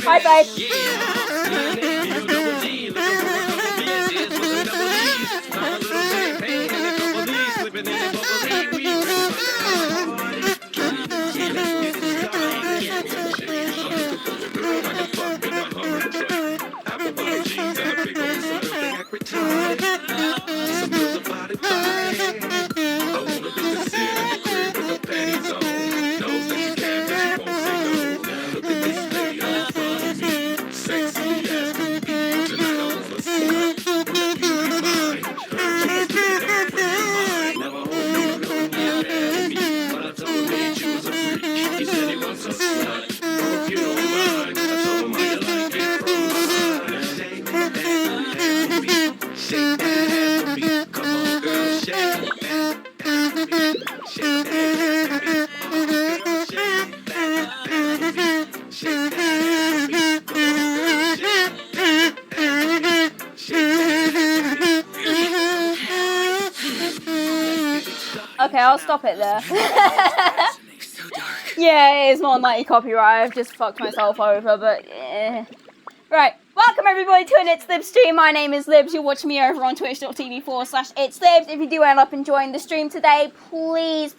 Bye bye. Okay, I'll stop it there. Yeah, it is more than likely copyright. I've just fucked myself over, but yeah. Right, welcome everybody to an It's Libs stream. My name is Libs. You're watching me over on twitch.tv/itslibs. If you do end up enjoying the stream today, please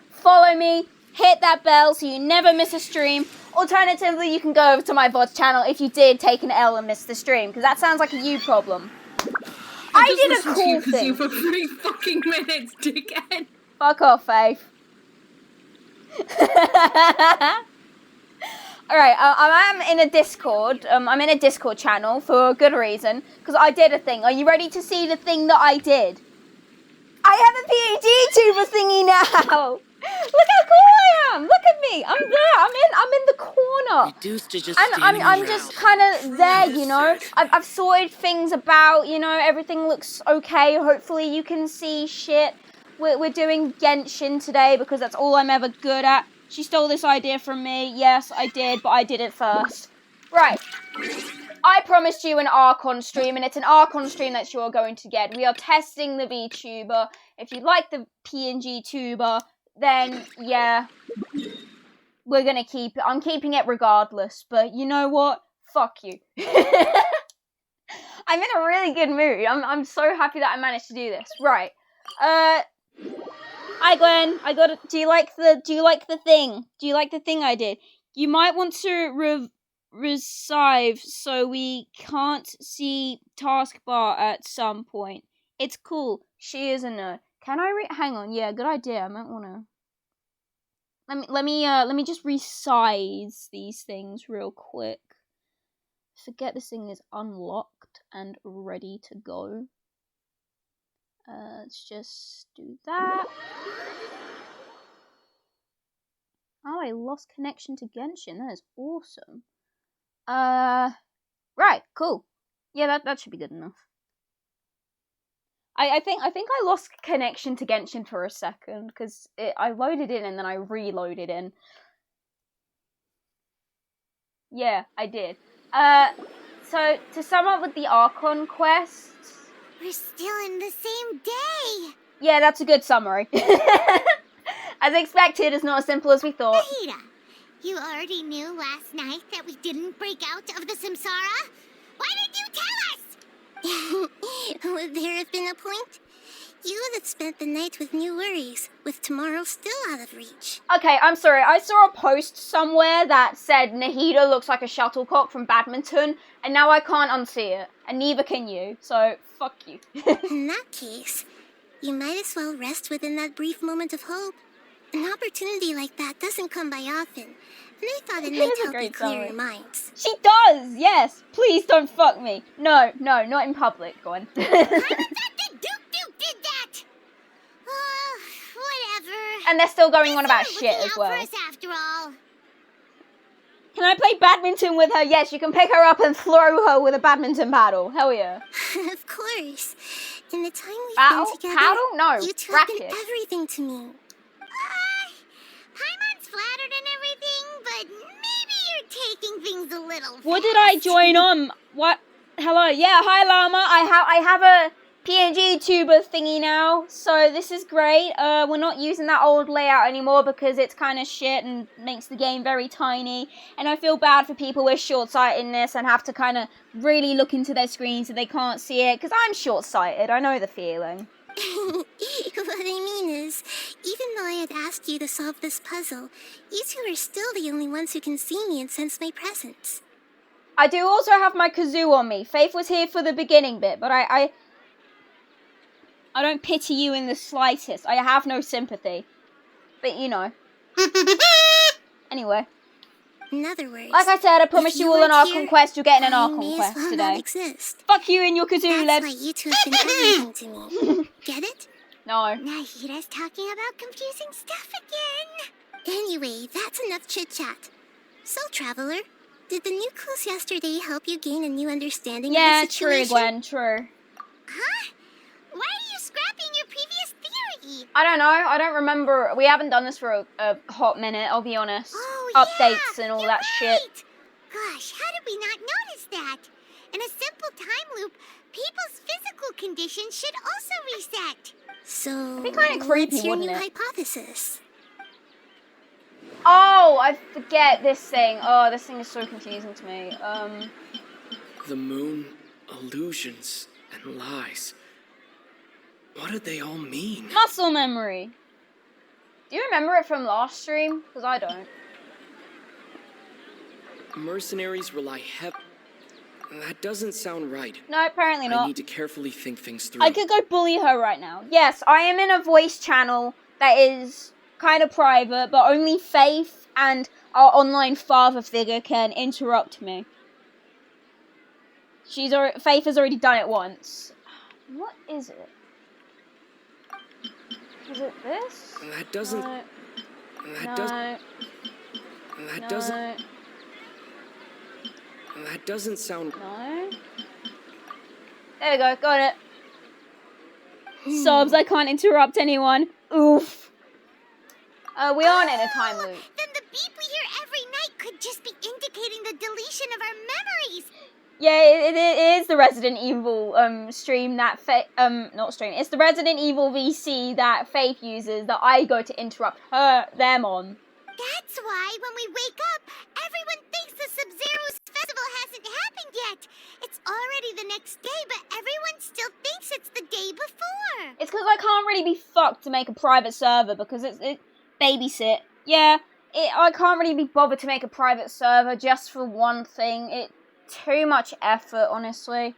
follow me, hit that bell so you never miss a stream. Alternatively, you can go over to my VOD channel if you did take an L and miss the stream, because that sounds like a you problem. I did a cool thing. You for 3 fucking minutes, dickhead. Fuck off, Faith. Alright, I'm in a Discord. I'm in a Discord channel for a good reason, because I did a thing. Are you ready to see the thing that I did? I have a PhD tuber thingy now! Look how cool I am! Look at me! I'm there! I'm in the corner! And I'm just kind of there, you know? I've sorted things about, you know, everything looks okay. Hopefully you can see shit. We're doing Genshin today because that's all I'm ever good at. She stole this idea from me. Yes, I did, but I did it first. Right. I promised you an Archon stream, and it's an Archon stream that you're going to get. We are testing the VTuber. If you like the PNG tuber, then, yeah, we're gonna keep it. I'm keeping it regardless, but you know what? Fuck you. I'm in a really good mood. I'm so happy that I managed to do this. Right. Hi Glenn, do you like the thing? Do you like the thing I did? You might want to resive so we can't see taskbar at some point. It's cool. She is a nerd. Can I hang on, yeah, good idea. I might wanna let me just resize these things real quick. Forget this thing is unlocked and ready to go. Let's just do that. Oh, I lost connection to Genshin. That is awesome. Right, cool. Yeah, that should be good enough. I think I lost connection to Genshin for a second because I loaded in and then I reloaded in. Yeah, I did. So to sum up with the Archon quests, We're still in the same day. Yeah, that's a good summary. As expected, it's not as simple as we thought. Nahida, you already knew last night that we didn't break out of the samsara? Why did you tell us? Would there have been a point? You would have spent the night with new worries, with tomorrow still out of reach. Okay, I'm sorry. I saw a post somewhere that said Nahida looks like a shuttlecock from badminton, and now I can't unsee it, and neither can you, so fuck you. In that case, you might as well rest within that brief moment of hope. An opportunity like that doesn't come by often, and I thought it might help you clear your minds. She does, yes. Please don't fuck me. No, not in public. Go on. I'm the fact that Duke did that! Whatever. And they're still going on about They're shit looking as out well. for us after all. Can I play badminton with her? Yes, you can pick her up and throw her with a badminton paddle. Hell yeah. Of course. In the time we've Paddle? been together, Paddle? No, you two have been racket. everything to me. Paimon's flattered and everything, but maybe you're taking things a little What did I join on? What? Hello. Yeah, hi Llama. I have a PNG tuber thingy now, so this is great. We're not using that old layout anymore because it's kind of shit and makes the game very tiny. And I feel bad for people with short-sightedness and have to kind of really look into their screen so they can't see it, because I'm short-sighted. I know the feeling. What I mean is, even though I had asked you to solve this puzzle, you two are still the only ones who can see me and sense my presence. I do also have my kazoo on me. Faith was here for the beginning bit, but I don't pity you in the slightest. I have no sympathy. But, you know. Anyway. In other words, Like I said, I promised you all an Archon quest. You're getting an I Archon may as quest well today. not exist. Fuck you and your kazoo, That's Lev. why you two have been everything to me. Get it? No. Nahida's talking about confusing stuff again. Anyway, that's enough chit-chat. So, Traveler, did the new clues yesterday help you gain a new understanding Yeah, of the true, situation? Gwen, true. Huh? Why are you scrapping your previous theory? I don't know. I don't remember. We haven't done this for a hot minute, I'll be honest. Oh, Updates yeah, and all you're that shit. right. Gosh, how did we not notice that? In a simple time loop, people's physical conditions should also reset. So, It'd be kinda creepy, what's your wouldn't new it? hypothesis? Oh, I forget this thing. Oh, this thing is so confusing to me. The moon, illusions, and lies. What did they all mean? Muscle memory. Do you remember it from last stream? Because I don't. Mercenaries rely That doesn't sound right. No, apparently I not. need to carefully think things through. I could go bully her right now. Yes, I am in a voice channel that is kind of private, but only Faith and our online father figure can interrupt me. Faith has already done it once. What is it? Is it this? That doesn't. No. That doesn't. That doesn't. That doesn't sound. No. There we go, got it. Sobs, I can't interrupt anyone. Oof. We aren't in a time loop. Then the beep we hear every night could just be indicating the deletion of our memories. Yeah, it is the Resident Evil stream that not stream. It's the Resident Evil VC that Faith uses that I go to interrupt them on. That's why when we wake up, everyone thinks the Sub-Zero's festival hasn't happened yet. It's already the next day, but everyone still thinks it's the day before. It's because I can't really be fucked to make a private server because it's babysit. Yeah, I can't really be bothered to make a private server just for one thing. It's too much effort, honestly.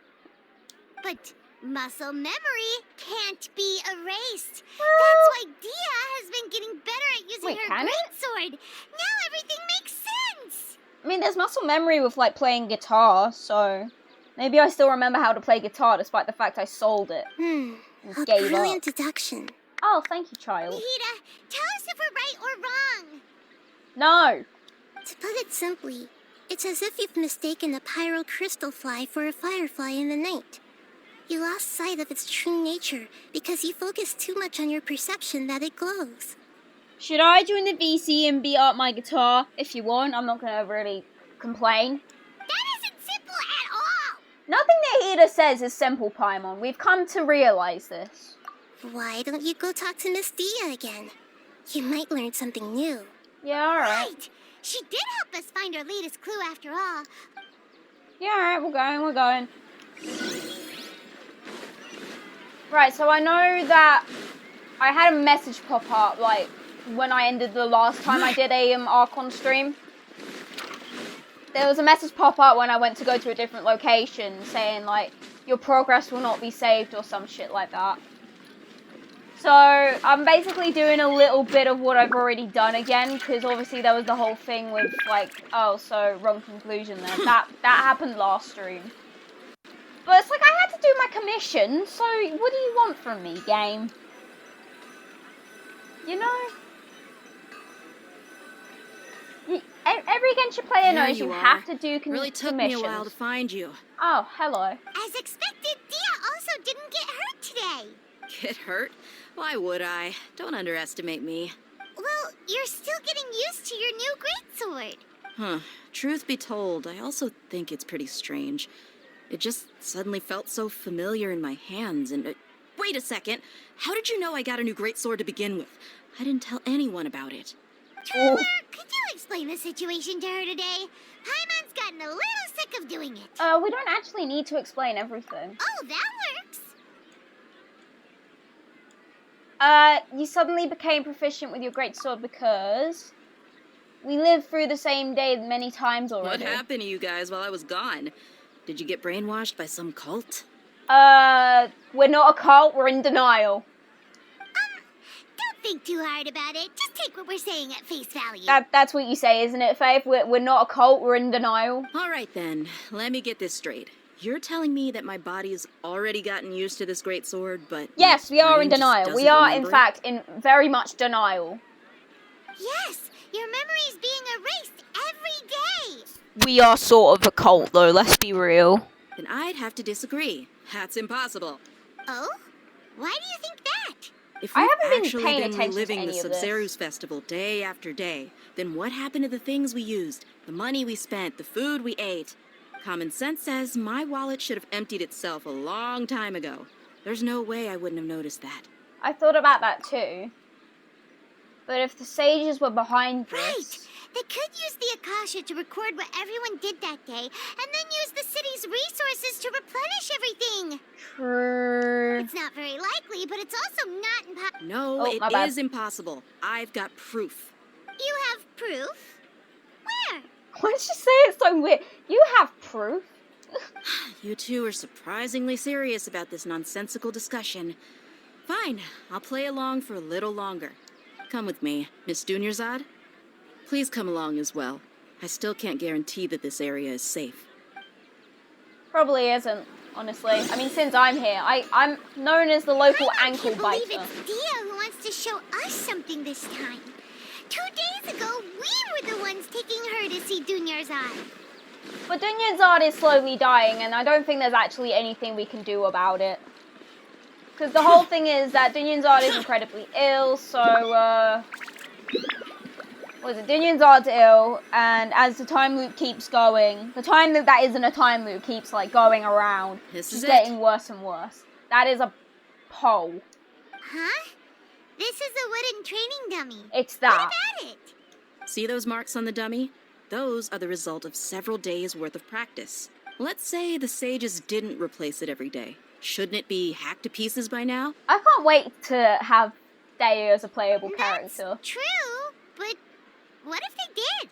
But muscle memory can't be erased. That's why Dia has been getting better at using Wait, her can it? greatsword. Now everything makes sense. I mean, there's muscle memory with, like, playing guitar, so maybe I still remember how to play guitar despite the fact I sold it. And A gave brilliant up. deduction. Oh, thank you, child. Nahida, tell us if we're right or wrong. No. To put it simply, it's as if you've mistaken a pyro crystal fly for a firefly in the night. You lost sight of its true nature because you focused too much on your perception that it glows. Should I join the VC and beat up my guitar? If you want, I'm not going to really complain. That isn't simple at all. Nothing that leader says is simple, Paimon. We've come to realize this. Why don't you go talk to Miss Dia again? You might learn something new. Yeah, alright. Right! She did help us find our latest clue after all. Yeah, alright, we're going. Right, so I know that I had a message pop up, like, when I ended the last time I did a Archon stream. There was a message pop up when I went to go to a different location saying, like, your progress will not be saved or some shit like that. So, I'm basically doing a little bit of what I've already done again, because obviously there was the whole thing with, like, oh, so, wrong conclusion there. That happened last stream. But it's like, I had to do my commission, so what do you want from me, game? You know? Every Genshin player knows you have to do commissions. Really took me a while to find you. Oh, hello. As expected, Dia also didn't get hurt today. Get hurt? Why would I? Don't underestimate me. Well, you're still getting used to your new greatsword. Huh. Truth be told, I also think it's pretty strange. It just suddenly felt so familiar in my hands and... wait a second! How did you know I got a new greatsword to begin with? I didn't tell anyone about it. Traveler, could you explain the situation to her today? Paimon's gotten a little sick of doing it. We don't actually need to explain everything. Oh, that works. You suddenly became proficient with your greatsword because we lived through the same day many times already. What happened to you guys while I was gone? Did you get brainwashed by some cult? We're not a cult, we're in denial. Don't think too hard about it. Just take what we're saying at face value. That's what you say, isn't it, Faith? We're not a cult, we're in denial. Alright then, let me get this straight. You're telling me that my body's already gotten used to this greatsword, but... Yes, we are in brain just denial. We doesn't are, in remember it? fact, in very much denial. Yes, your memory's being erased every day. We are sort of a cult, though, let's be real. Then I'd have to disagree. That's impossible. Oh? Why do you think that? If I we've haven't been actually paying been attention to reliving the any of this. Sub-Zeru's festival day after day, then what happened to the things we used, the money we spent, the food we ate? Common sense says my wallet should have emptied itself a long time ago. There's no way I wouldn't have noticed that. I thought about that too. But if the sages were behind this... Right. They could use the Akasha to record what everyone did that day, and then use the city's resources to replenish everything. True. It's not very likely, but it's also not impossible. No, Oh, my it bad. is impossible. I've got proof. You have proof? Where? Why did you say it so weird? You have proof? You two are surprisingly serious about this nonsensical discussion. Fine, I'll play along for a little longer. Come with me, Miss Dunyarzad. Please come along as well. I still can't guarantee that this area is safe. Probably isn't, honestly. I mean, since I'm here, I'm known as the local ankle I biter. can't believe it's Dia who wants to show us something this time. 2 days ago, we were the ones taking her to see Dunyarzad. But Dunyarzad is slowly dying, and I don't think there's actually anything we can do about it. Because the whole thing is that Dunyarzad is incredibly ill, so, what is it? Dunyarzad's ill, and as the time loop keeps going, the time loop that isn't a time loop keeps, like, going around. This It's is getting it. worse and worse. That is a pole. Huh? This is a wooden training dummy. It's What that. about it? See those marks on the dummy? Those are the result of several days' worth of practice. Let's say the sages didn't replace it every day. Shouldn't it be hacked to pieces by now? I can't wait to have Deo as a playable That's character. true, but what if they did?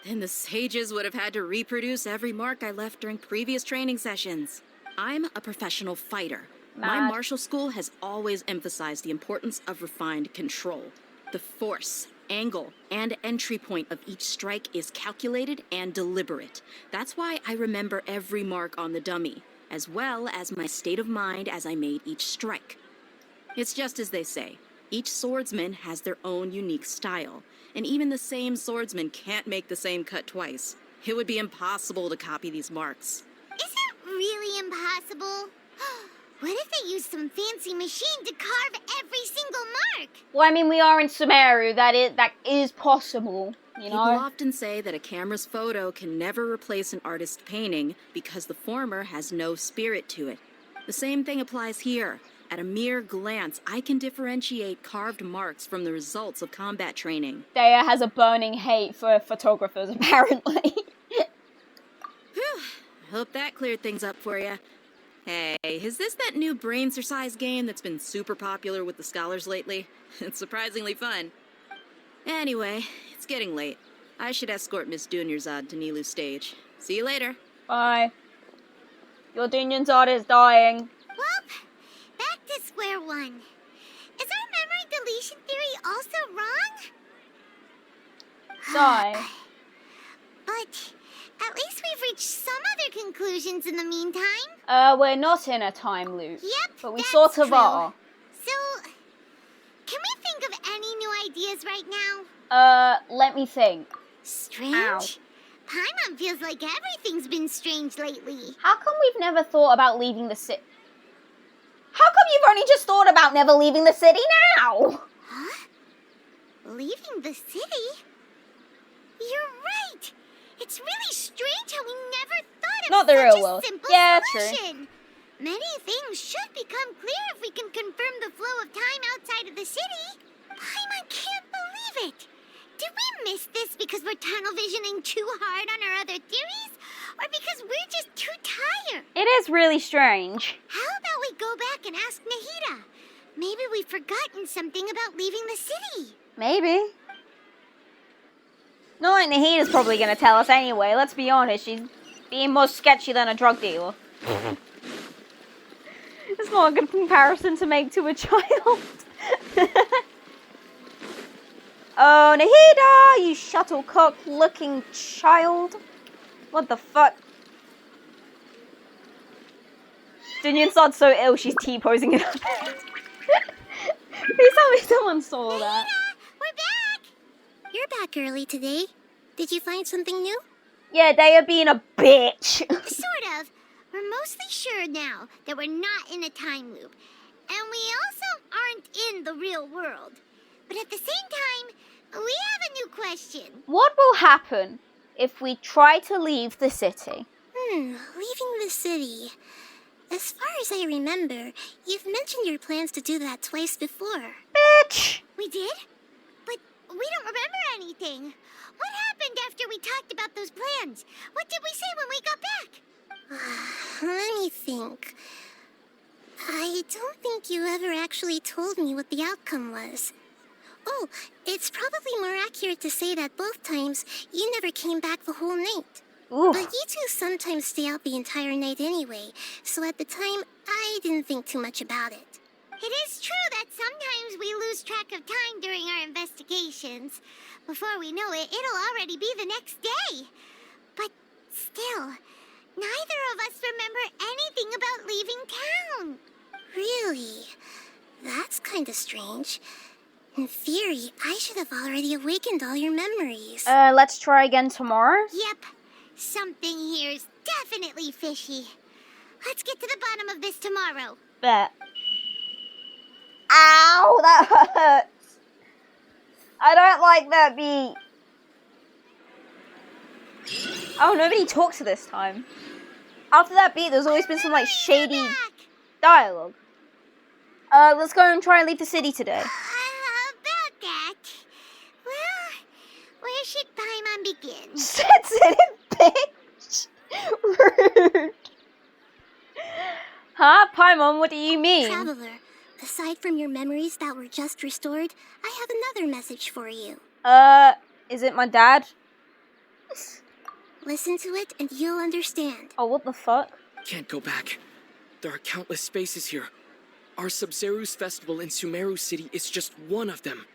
Then the sages would have had to reproduce every mark I left during previous training sessions. I'm a professional fighter. My Mad. martial school has always emphasized the importance of refined control. The force, angle, and entry point of each strike is calculated and deliberate. That's why I remember every mark on the dummy, as well as my state of mind as I made each strike. It's just as they say, each swordsman has their own unique style, and even the same swordsman can't make the same cut twice. It would be impossible to copy these marks. Is it really impossible? What if they used some fancy machine to carve every single mark? Well, I mean, we are in Sumeru. That is possible. You People know? often say that a camera's photo can never replace an artist's painting because the former has no spirit to it. The same thing applies here. At a mere glance, I can differentiate carved marks from the results of combat training. Daya has a burning hate for photographers, apparently. Whew. Hope that cleared things up for you. Hey, is this that new brain exercise game that's been super popular with the scholars lately? It's surprisingly fun. Anyway, it's getting late. I should escort Miss Dunyarzad to Nilu's stage. See you later. Bye. Your Dunyarzad is dying. Well, back to square one. Is our memory deletion theory also wrong? Die. But at least we've reached some other conclusions in the meantime. We're not in a time loop. Yep, But we that's sort of true. are. So, can we think of any new ideas right now? Let me think. Strange? Ow. Paimon feels like everything's been strange lately. How come we've never thought about leaving the city? How come you've only just thought about never leaving the city now? Huh? Leaving the city? You're right. It's really strange how we never thought of Not the such real a world. simple Yeah, true. solution. Many things should become clear if we can confirm the flow of time outside of the city. Paimon can't believe it. Did we miss this because we're tunnel visioning too hard on our other theories? Or because we're just too tired? It is really strange. How about we go back and ask Nahida? Maybe we've forgotten something about leaving the city. Maybe. Not like Nahida's probably going to tell us anyway. Let's be honest, she's being more sketchy than a drug dealer. It's not a good comparison to make to a child. Oh, Nahida, you shuttlecock-looking child. What the fuck? Dunyanzad's so ill, she's T-posing in her bed. Please tell me someone saw that. We're back! You're back early today. Did you find something new? Yeah, they are being a bitch. Sort of. We're mostly sure now that we're not in a time loop. And we also aren't in the real world. But at the same time, we have a new question. What will happen if we try to leave the city? Leaving the city. As far as I remember, you've mentioned your plans to do that twice before. Bitch! We did? But we don't remember anything. What happened after we talked about those plans? What did we say when we got back? Let me think. I don't think you ever actually told me what the outcome was. Oh, it's probably more accurate to say that both times you never came back the whole night. Ooh. But you two sometimes stay out the entire night anyway, so at the time, I didn't think too much about it. It is true that sometimes we lose track of time during our investigations. Before we know it, it'll already be the next day. But still, neither of us remember anything about leaving town. Really? That's kind of strange. In theory, I should have already awakened all your memories. Let's try again tomorrow? Yep. Something here's definitely fishy. Let's get to the bottom of this tomorrow. Bet. Ow, that hurts. I don't like that beat. Oh, nobody talks this time. After that beat, there's always been some like shady dialogue. Let's go and try and leave the city today. About that. Well, where should Paimon begin? Sensitive bitch. Rude. Huh? Paimon, what do you mean? Traveler, aside from your memories that were just restored, I have another message for you. Is it my dad? Listen to it and you'll understand. Oh, what the fuck? Can't go back. There are countless spaces here. Our Sub-Zero's festival in Sumeru City is just one of them.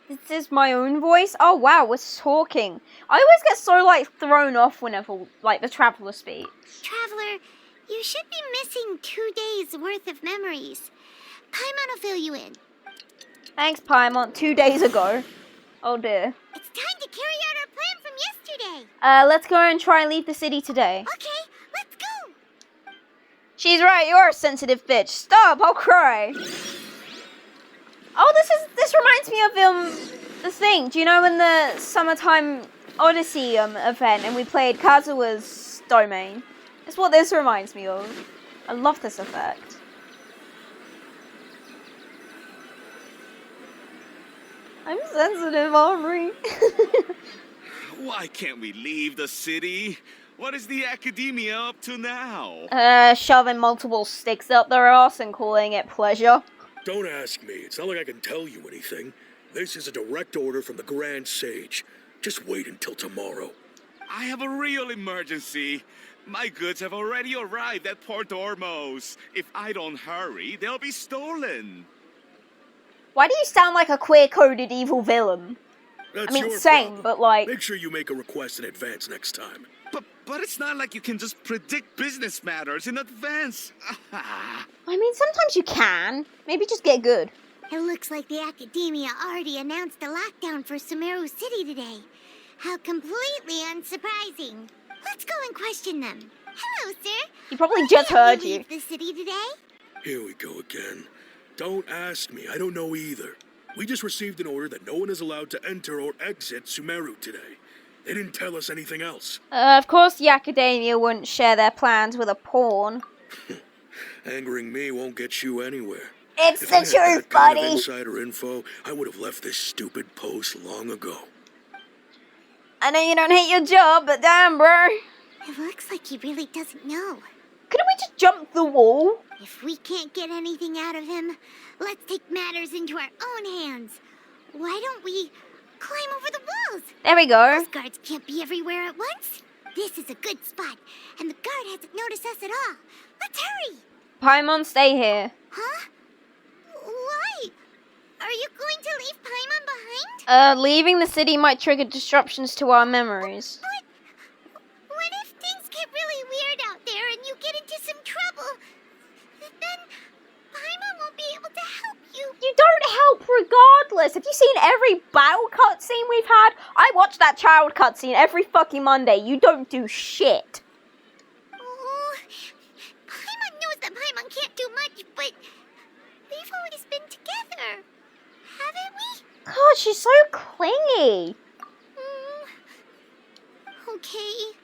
This is my own voice? Oh wow, we're talking. I always get so like thrown off whenever like the traveler speaks. Traveler, you should be missing 2 days worth of memories. Paimon will fill you in. Thanks, Paimon. 2 days ago. Oh dear. It's time to carry out our plan from yesterday. Let's go and try and leave the city today. Okay, let's go. She's right, you're a sensitive bitch. Stop, I'll cry. Oh, this reminds me of the thing, do you know in the Summertime Odyssey event and we played Kazua's domain? That's what this reminds me of. I love this effect. I'm sensitive, Aubrey. Why can't we leave the city? What is the academia up to now? Shoving multiple sticks up their ass and calling it pleasure. Don't ask me. It's not like I can tell you anything. This is a direct order from the Grand Sage. Just wait until tomorrow. I have a real emergency. My goods have already arrived at Port Ormos. If I don't hurry, they'll be stolen. Why do you sound like a queer-coded evil villain? That's I mean, your same, problem. but like... Make sure you make a request in advance next time. But it's not like you can just predict business matters in advance. I mean, sometimes you can. Maybe just get good. It looks like the Academia already announced a lockdown for Sumeru City today. How completely unsurprising. Let's go and question them. Hello, sir. He probably Why just can't heard we you. leave the city today? Here we go again. Don't ask me. I don't know either. We just received an order that no one is allowed to enter or exit Sumeru today. They didn't tell us anything else. Of course the Academia wouldn't share their plans with a pawn. Angering me won't get you anywhere. It's If the I had truth, that kind of buddy. insider info, I would have left this stupid post long ago. I know you don't hate your job, but damn, bro. It looks like he really doesn't know. Couldn't we just jump the wall? If we can't get anything out of him, let's take matters into our own hands. Why don't we climb over the walls? There we go. Those guards can't be everywhere at once. This is a good spot, and the guard hasn't noticed us at all. Let's hurry. Paimon, stay here. Huh? Why? Are you going to leave Paimon behind? Leaving the city might trigger disruptions to our memories. But what if things get really weird out there and you get into some trouble? Then Paimon won't be able to help you. You don't help regardless. Have you seen every battle cutscene we've had? I watch that child cutscene every fucking Monday. You don't do shit. Oh, Paimon knows that Paimon can't do much, but we've always been together, haven't we? God, she's so clingy. Okay.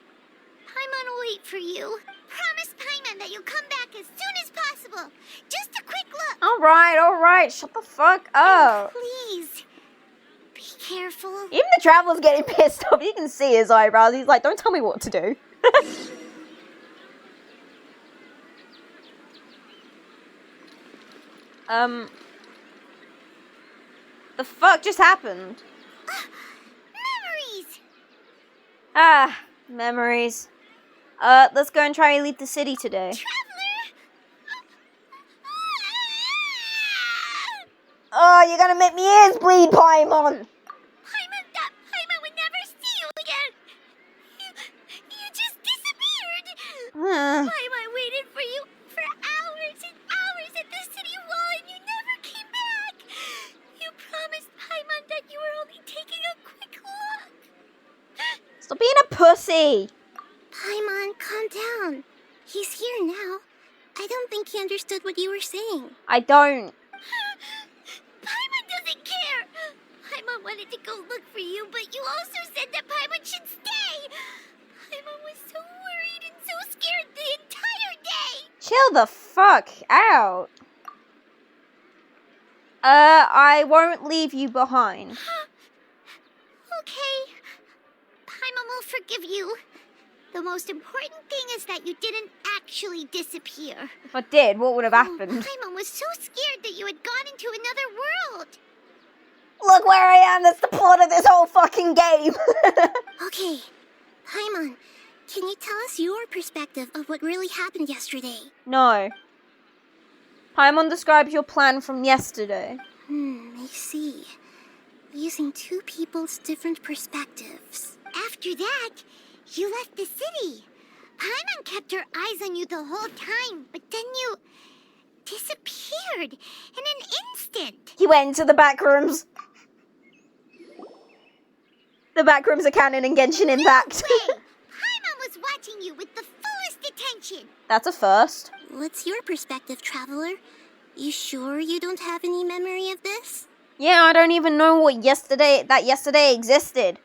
Paimon will wait for you. Promise Paimon that you'll come back as soon as possible. Just a quick look. All right. Shut the fuck up. Please, be careful. Even the traveler's getting pissed off. You can see his eyebrows. He's like, don't tell me what to do. The fuck just happened? Memories. Ah, memories. Let's go and try and leave the city today. Traveler. Oh, you're gonna make me ears bleed, Paimon! Paimon thought Paimon would never see you again. You just disappeared. Paimon waited for you for hours and hours at the city wall and you never came back. You promised Paimon that you were only taking a quick look. Stop being a pussy! Paimon, calm down. He's here now. I don't think he understood what you were saying. I don't. Paimon doesn't care. Paimon wanted to go look for you, but you also said that Paimon should stay. Paimon was so worried and so scared the entire day. Chill the fuck out. I won't leave you behind. Okay. Paimon will forgive you. The most important thing is that you didn't actually disappear. If I did, what would have happened? Paimon was so scared that you had gone into another world. Look where I am, that's the plot of this whole fucking game. Okay, Paimon, can you tell us your perspective of what really happened yesterday? No. Paimon describes your plan from yesterday. I see. Using two people's different perspectives. After that, you left the city. Paimon kept her eyes on you the whole time, but then you disappeared in an instant. He went into the back rooms. The back rooms are canon in Genshin Impact. Wait, Paimon was watching you with the fullest attention. That's a first. What's your perspective, Traveler? You sure you don't have any memory of this? Yeah, I don't even know what yesterday existed.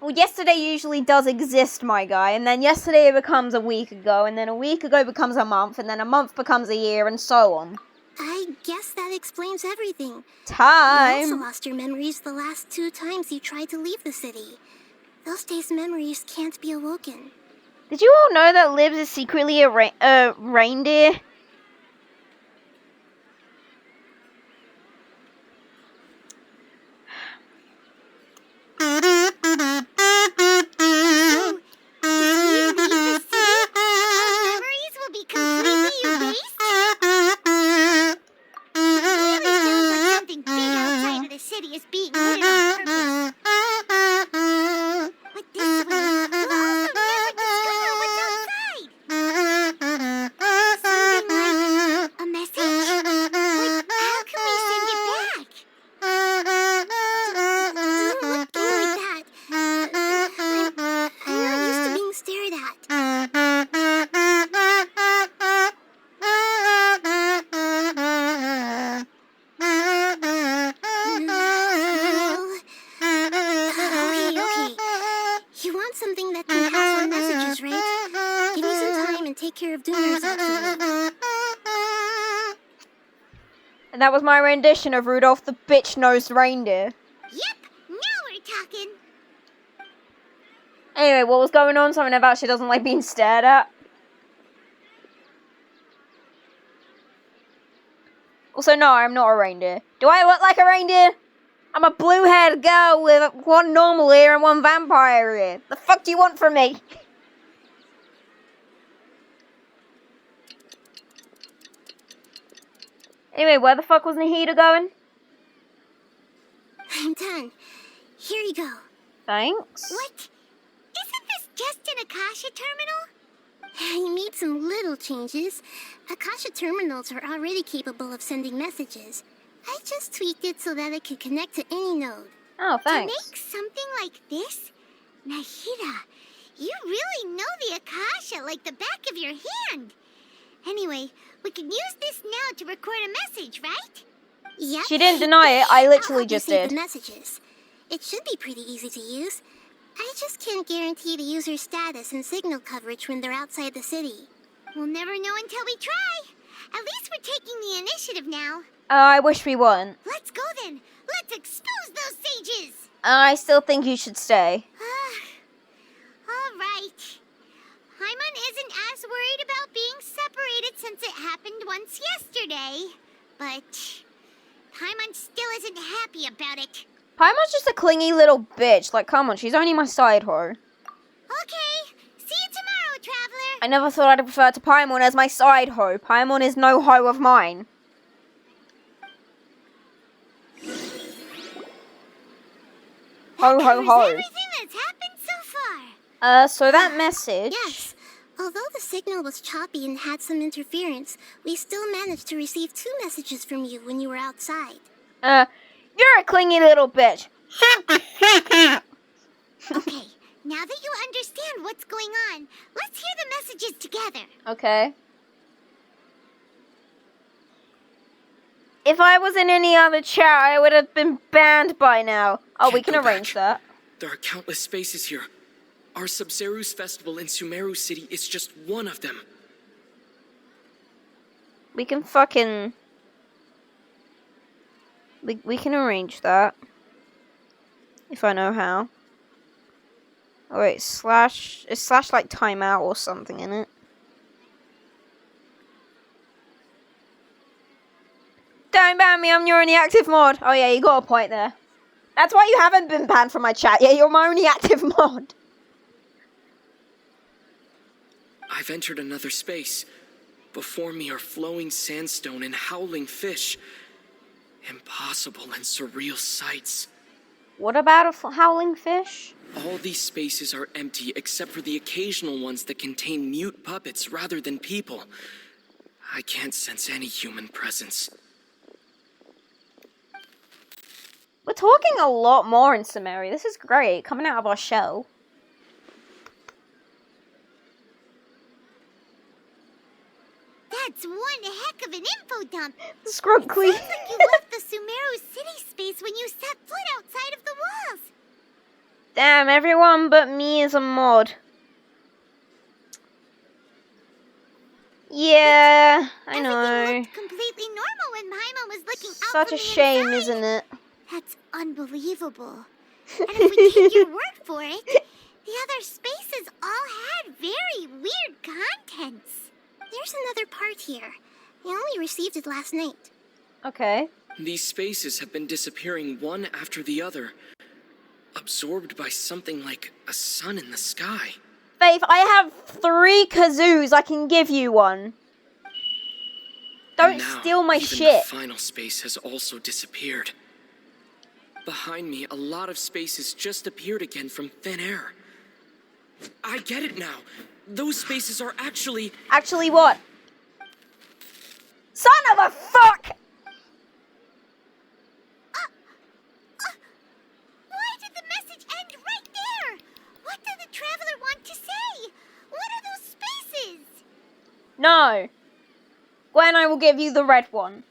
Well, yesterday usually does exist, my guy, and then yesterday becomes a week ago, and then a week ago becomes a month, and then a month becomes a year, and so on. I guess that explains everything. You also Time. lost your memories the last 2 times you tried to leave the city. Those days' memories can't be awoken. Did you all know that Libs is secretly a reindeer? So, if we leave the city, our memories will be completely erased? It really feels like something big outside of the city is being hidden on purpose. But this way, we'll also never discover what's outside. Something like a message? But how can we send it back? Don't look at me like that. I'm not used to being stared at. Okay. You want something that can pass on messages, right? Give me some time and take care of Doomer's afterward. And that was my rendition of Rudolph the Bitch-Nosed Reindeer. Yep, now we're talking. Anyway, what was going on? Something about she doesn't like being stared at. Also, no, I'm not a reindeer. Do I look like a reindeer? I'm a blue-haired girl with one normal ear and one vampire ear. The fuck do you want from me? Anyway, where the fuck was Nahida going? I'm done. Here you go. Thanks. What? Isn't this just an Akasha terminal? You made some little changes. Akasha terminals are already capable of sending messages. I just tweaked it so that it could connect to any node. Oh, thanks. To make something like this? Nahida, you really know the Akasha like the back of your hand. Anyway, we can use this now to record a message, right? Yep. She didn't deny it. I literally I'll help you just save did. the messages. It should be pretty easy to use. I just can't guarantee the user's status and signal coverage when they're outside the city. We'll never know until we try. At least we're taking the initiative now. I wish we weren't. Let's go then. Let's expose those sages. I still think you should stay. All right. Paimon isn't as worried about being separated since it happened once yesterday. But Paimon still isn't happy about it. Paimon's just a clingy little bitch. Like, come on, she's only my side hoe. Okay. See you tomorrow, Traveler. I never thought I'd refer to Paimon as my side hoe. Paimon is no hoe of mine. Ho, ho, ho. Everything that's happened so far. So that message... Yes. Although the signal was choppy and had some interference, we still managed to receive 2 messages from you when you were outside. You're a clingy little bitch. Okay, now that you understand what's going on, let's hear the messages together. Okay. If I was in any other chat, I would have been banned by now. Oh, we can Can't go arrange back. that. There are countless spaces here. Our Sub-Zeru's festival in Sumeru City is just one of them. We can fucking... We can arrange that. If I know how. Oh wait, slash... Is slash like timeout or something in it? Don't ban me, I'm your only active mod. Oh yeah, you got a point there. That's why you haven't been banned from my chat. Yeah, you're my only active mod. I've entered another space. Before me are flowing sandstone and howling fish. Impossible and surreal sights. What about a howling fish? All these spaces are empty except for the occasional ones that contain mute puppets rather than people. I can't sense any human presence. We're talking a lot more in Sumeru. This is great, coming out of our shell. That's one heck of an info dump. Scrunkly. Sounds like you left the Sumeru city space when you set foot outside of the walls. Damn, everyone but me is a mod. Yeah, I Everything know. looked completely normal when Paimon was looking out Such from a the shame, inside. isn't it? That's unbelievable. And if we take your word for it, the other spaces all had very weird contents. There's another part here. I only received it last night. Okay. These spaces have been disappearing one after the other, absorbed by something like a sun in the sky. Faith, I have 3 kazoos. I can give you one. Don't And now, steal my even shit. the final space has also disappeared. Behind me, a lot of spaces just appeared again from thin air. I get it now. Those spaces are actually... Actually, what? Son of a fuck! Why did the message end right there? What did the traveler want to say? What are those spaces? No. Gwen, I will give you the red one.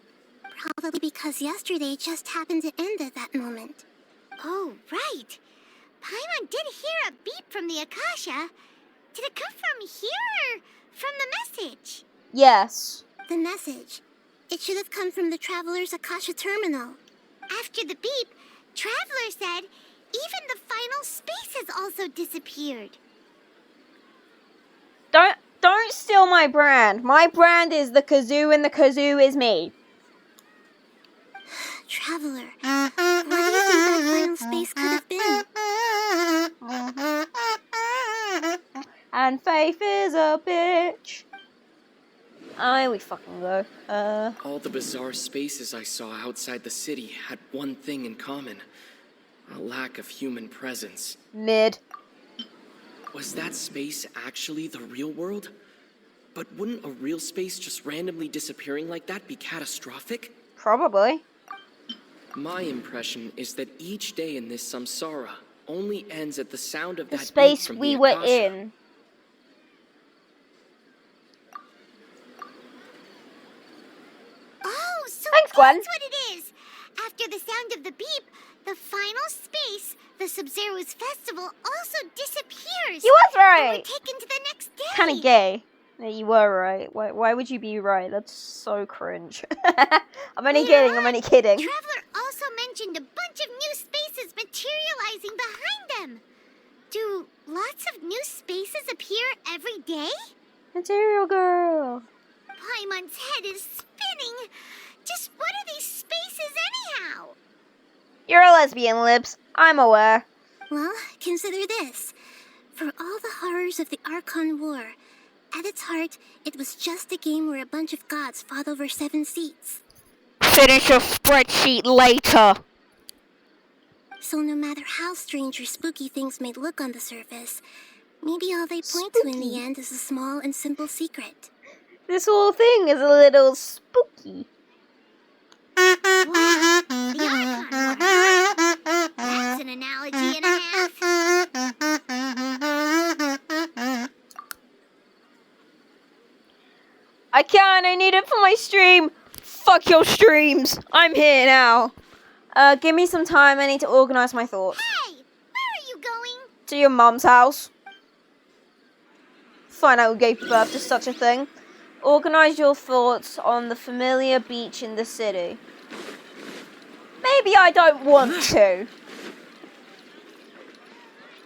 Probably because yesterday just happened to end at that moment. Oh, right. Paimon did hear a beep from the Akasha. Did it come from here or from the message? Yes. The message. It should have come from the Traveler's Akasha terminal. After the beep, Traveler said even the final space has also disappeared. Don't steal my brand. My brand is the kazoo and the kazoo is me. Traveler, what do you think that final space could have been? And Faith is a bitch. I we fucking go. All the bizarre spaces I saw outside the city had one thing in common. A lack of human presence. Mid. Was that space actually the real world? But wouldn't a real space just randomly disappearing like that be catastrophic? Probably. My impression is that each day in this samsara only ends at the sound of The that beat space from we the were Akasha. in. Oh, so Thanks, Gwen. that's what it is. After the sound of the beep, the final space, the Sub-Zero's festival, also disappears. You was And right. we're taken to the next day. Kind of gay. Yeah, you were right. Why would you be right? That's so cringe. I'm only Later kidding. I'm on, only kidding. Traveler also mentioned a bunch of new spaces materializing behind them. Do lots of new spaces appear every day? Material girl. Paimon's head is spinning. Just what are these spaces anyhow? You're a lesbian, Libs. I'm aware. Well, consider this. For all the horrors of the Archon War, at its heart, it was just a game where a bunch of gods fought over 7 seats. Finish your spreadsheet later. So no matter how strange or spooky things may look on the surface, maybe all they point to in the end is a small and simple secret. This whole thing is a little spooky. What? The Archon War, huh? That's an analogy and a half. I can't. I need it for my stream. Fuck your streams. I'm here now. Give me some time. I need to organize my thoughts. Hey, where are you going? To your mum's house. Find out who gave birth to such a thing. Organize your thoughts on the familiar beach in the city. Maybe I don't want to.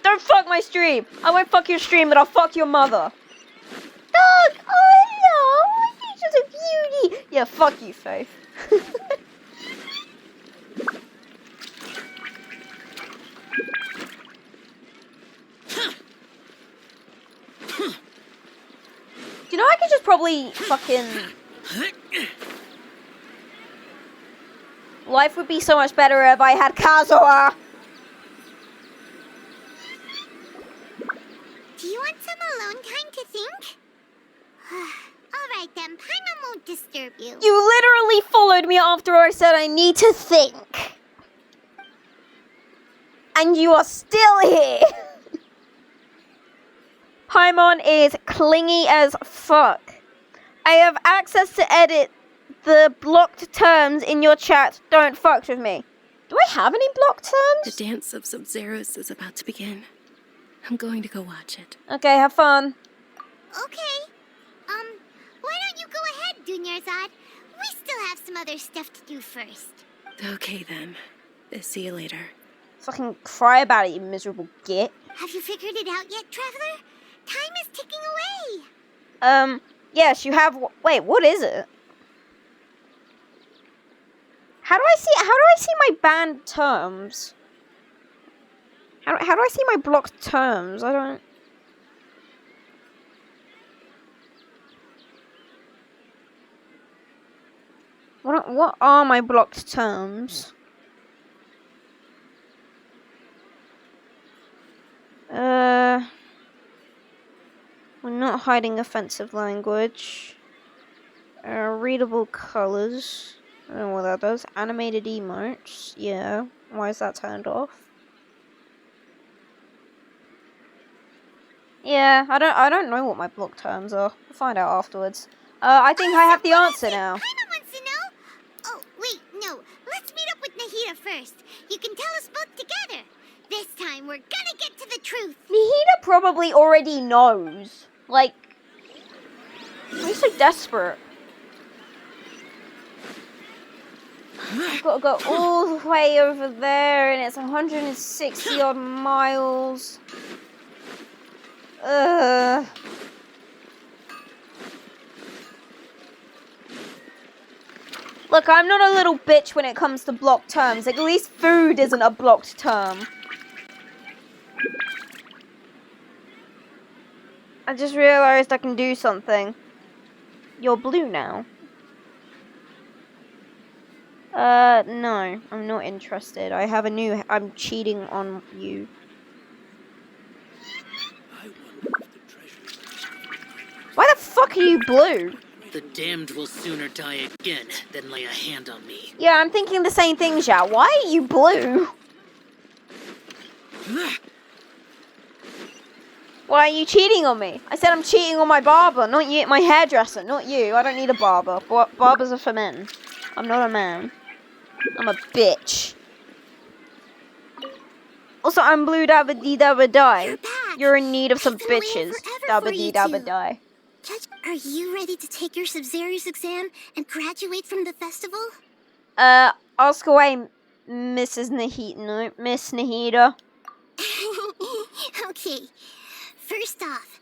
Don't fuck my stream. I won't fuck your stream, but I'll fuck your mother. Dog, oh hello. She's just a beauty. Yeah, fuck you, Faith. You know, I could just probably fucking... Life would be so much better if I had Kazuha. Do you want some alone time to think? Alright then, Paimon won't disturb you. You literally followed me after I said I need to think. And you are still here. Paimon is clingy as fuck. I have access to edit the blocked terms in your chat. Don't fuck with me. Do I have any blocked The terms? dance of Sub-Zeros is about to begin. I'm going to go watch it. Okay, have fun. Okay. Why don't you go ahead, Dunyarzad? We still have some other stuff to do first. Okay then. See you later. Fucking cry about it, you miserable git. Have you figured it out yet, Traveler? Time is ticking away. Yes, you have. Wait, what is it? How do I see my banned terms? How do I see my blocked terms? I don't. What are my blocked terms? We're not hiding offensive language. Readable colors. I don't know what that does. Animated emotes. Yeah. Why is that turned off? Yeah, I don't know what my block terms are. We'll find out afterwards. I think I have the answer now. Paimon wants to know. Oh, wait, no. Let's meet up with Nahida first. You can tell us both together. This time, we're gonna get to the truth. Nahida probably already knows. Like, why are you so desperate? I've got to go all the way over there, and it's 160 odd miles. Look, I'm not a little bitch when it comes to blocked terms. At least food isn't a blocked term. I just realized I can do something. You're blue now. No, I'm not interested. I have a new. I'm cheating on you. Why the fuck are you blue? The damned will sooner die again than lay a hand on me. Yeah, I'm thinking the same thing, Zhao. Why are you blue? Why are you cheating on me? I said I'm cheating on my barber, not you, my hairdresser, not you. I don't need a barber. Barbers are for men. I'm not a man. I'm a bitch. Also, I'm blue dabba dee dabba die. You're back. You're in need of some I've been waiting bitches. forever Dabba for dee you dabba two. die. Judge, are you ready to take your Sub-Zeros exam and graduate from the festival? Ask away, Mrs. Nahida. No, Miss Nahida. Okay. First off,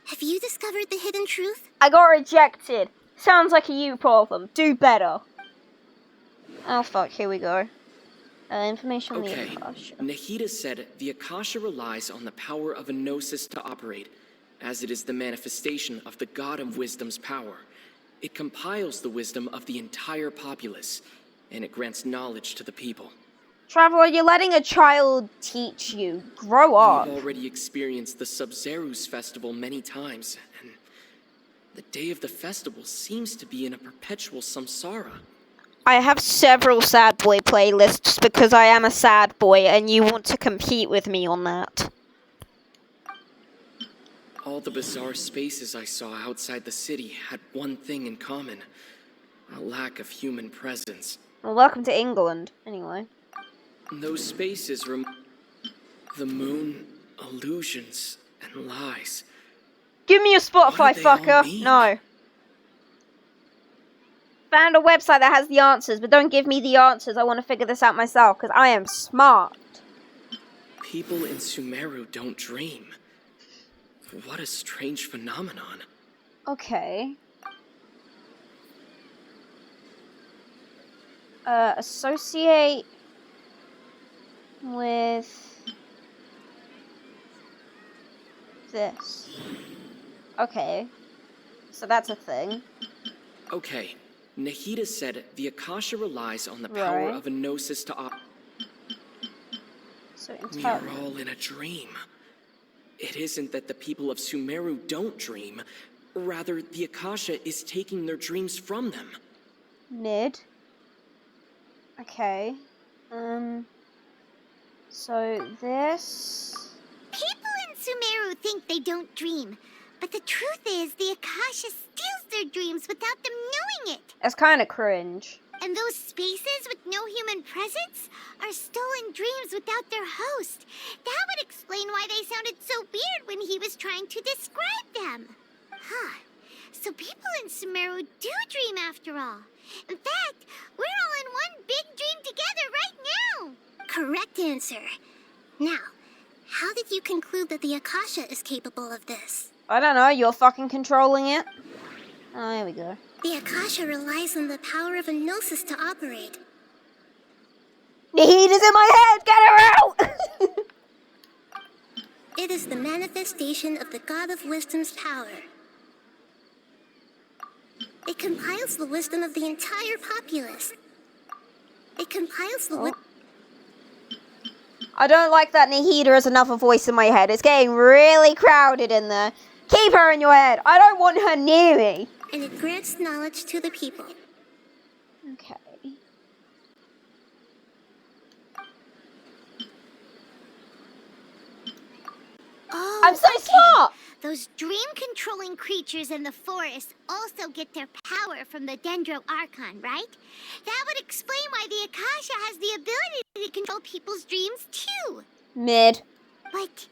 have you discovered the hidden truth? I got rejected. Sounds like a you problem. Do better. Oh fuck, here we go. Information on Okay, the Akasha. Nahida said the Akasha relies on the power of a gnosis to operate, as it is the manifestation of the God of Wisdom's power. It compiles the wisdom of the entire populace, and it grants knowledge to the people. Traveler, you're letting a child teach you. Grow up. You've already experienced the Sub-Zerus festival many times, and the day of the festival seems to be in a perpetual samsara. I have several sad boy playlists because I am a sad boy and you want to compete with me on that. All the bizarre spaces I saw outside the city had one thing in common: a lack of human presence. Well, welcome to England, anyway. Those spaces the moon, illusions, and lies. Give me your Spotify, What do they all fucker. mean? No. Found a website that has the answers, but don't give me the answers. I want to figure this out myself, because I am smart. People in Sumeru don't dream. What a strange phenomenon. Okay. Associate with this. Okay. So that's a thing. Okay, Nahida said the Akasha relies on the power Right. of a gnosis to So We are all in a dream. It isn't that the people of Sumeru don't dream. Rather, the Akasha is taking their dreams from them. mid. Okay. So this. People in Sumeru think they don't dream, But the truth is, the Akasha steals their dreams without them knowing it. That's kind of cringe. And those spaces with no human presence are stolen dreams without their host. That would explain why they sounded so weird when he was trying to describe them. Huh. So people in Sumeru do dream after all. In fact, we're all in one big dream together right now. Correct answer. Now, how did you conclude that the Akasha is capable of this? I don't know, you're fucking controlling it. Oh, there we go. The Akasha relies on the power of a gnosis to operate. The heat is in my head! Get her out! It is the manifestation of the God of Wisdom's power. It compiles the wisdom of the entire populace. It compiles the I don't like that Nahida has another voice in my head. It's getting really crowded in there. Keep her in your head. I don't want her near me. and it grants knowledge to the people. Okay. Oh, I'm so smart! Those dream-controlling creatures in the forest also get their power from the Dendro Archon, right? That would explain why the Akasha has the ability to control people's dreams, too. Mid. But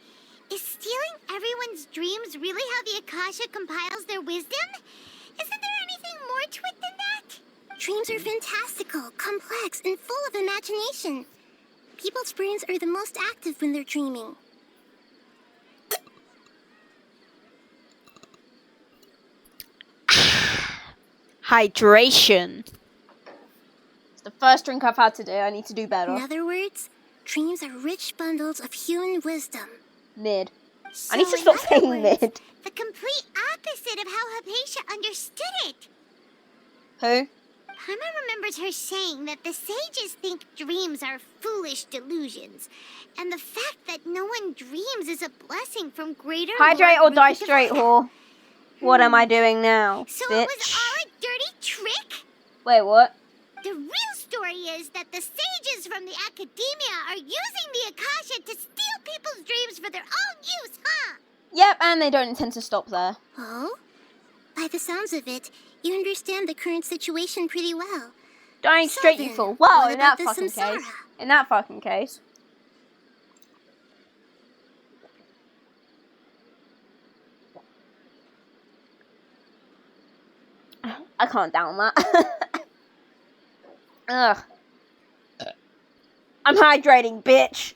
is stealing everyone's dreams really how the Akasha compiles their wisdom? Isn't there anything more to it than that? Dreams are fantastical, complex, and full of imagination. People's brains are the most active when they're dreaming. Hydration. It's the first drink I've had today. I need to do better. In other words, dreams are rich bundles of human wisdom. Mid. So I need to in stop other saying words, mid. The complete opposite of how Hypatia understood it. Who? Paimon remembers her saying that the sages think dreams are foolish delusions, and the fact that no one dreams is a blessing from greater Hydrate or Lord die Rick straight, Devon. whore. What am I doing now, So bitch? it was all a dirty trick? Wait, what? The real story is that the sages from the academia are using the Akasha to steal people's dreams for their own use, huh? Yep, and they don't intend to stop there. Oh? By the sounds of it, you understand the current situation pretty well. Dying So straight, you then, fool. Well, what in that about the fucking samsara? case. In that fucking case. I can't down that. Ugh. I'm hydrating, bitch.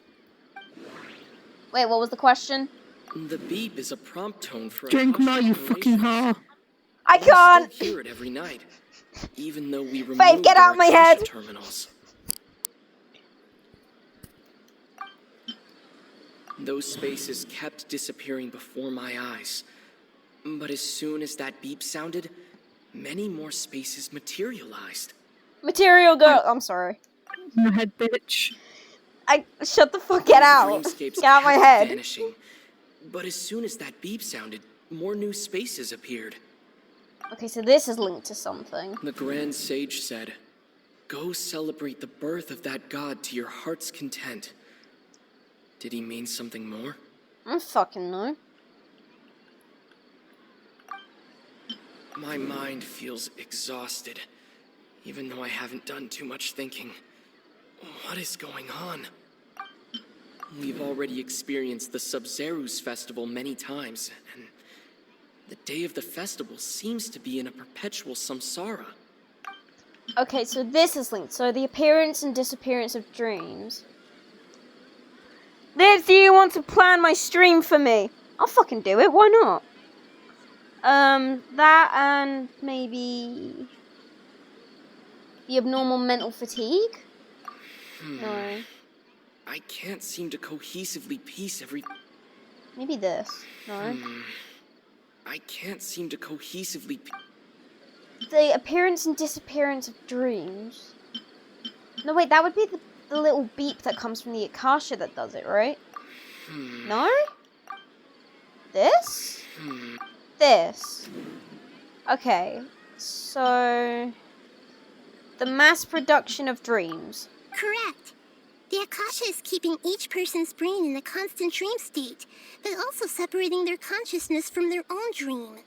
Wait, what was the question? The beep is a prompt tone for Drink more, you Akashic fucking relations. whore. I We still can't. hear it every night, even though we removed Babe, get our out my Akasha head. terminals. Those spaces kept disappearing before my eyes. But as soon as that beep sounded, many more spaces materialized. Material girl. I'm sorry. My head, bitch. Shut the fuck. Get out. Dreamscapes Get out my kept head. vanishing. But as soon as that beep sounded, more new spaces appeared. Okay, so this is linked to something. The Grand Sage said, "Go celebrate the birth of that god to your heart's content." Did he mean something more? I don't fucking know. My mind feels exhausted, even though I haven't done too much thinking. What is going on? We've already experienced the Sub-Zerus festival many times, and the day of the festival seems to be in a perpetual samsara. Okay, so this is linked. So the appearance and disappearance of dreams. Liv, do you want to plan my stream for me? I'll fucking do it. Why not? That and maybe the abnormal mental fatigue? No. I can't seem to cohesively piece every... Maybe this. No. I can't seem to cohesively... The appearance and disappearance of dreams. No, wait, that would be the little beep that comes from the Akasha that does it, right? No? This? This. Okay, so... The mass production of dreams. Correct. The Akasha is keeping each person's brain in a constant dream state, but also separating their consciousness from their own dream.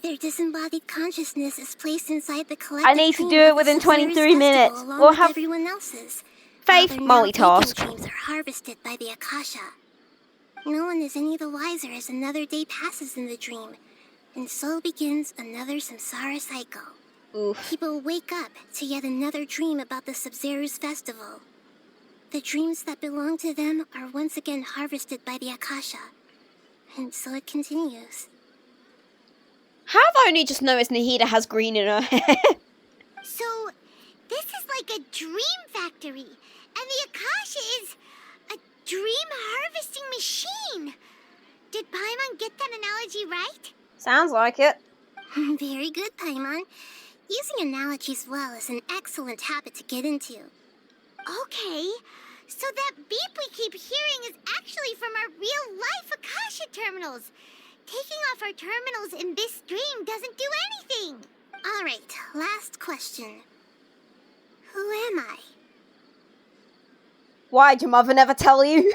Their disembodied consciousness is placed inside the collective I need to dream do it of the within Sincerest 23 Festival minutes. along We'll with have everyone else's. Faith While their now waking multitask. dreams are harvested by the Akasha. No one is any the wiser as another day passes in the dream, and so begins another samsara cycle. Oof. People wake up to yet another dream about the Sub-Zero's festival. The dreams that belong to them are once again harvested by the Akasha, and so it continues. How have I only just noticed Nahida has green in her hair? So, this is like a dream factory, and the Akasha is a dream harvesting machine. Did Paimon get that analogy right? Sounds like it. Very good, Paimon. Using analogies well is an excellent habit to get into. Okay, so that beep we keep hearing is actually from our real-life Akasha terminals. Taking off our terminals in this dream doesn't do anything. All right, last question. Who am I? Why'd your mother never tell you?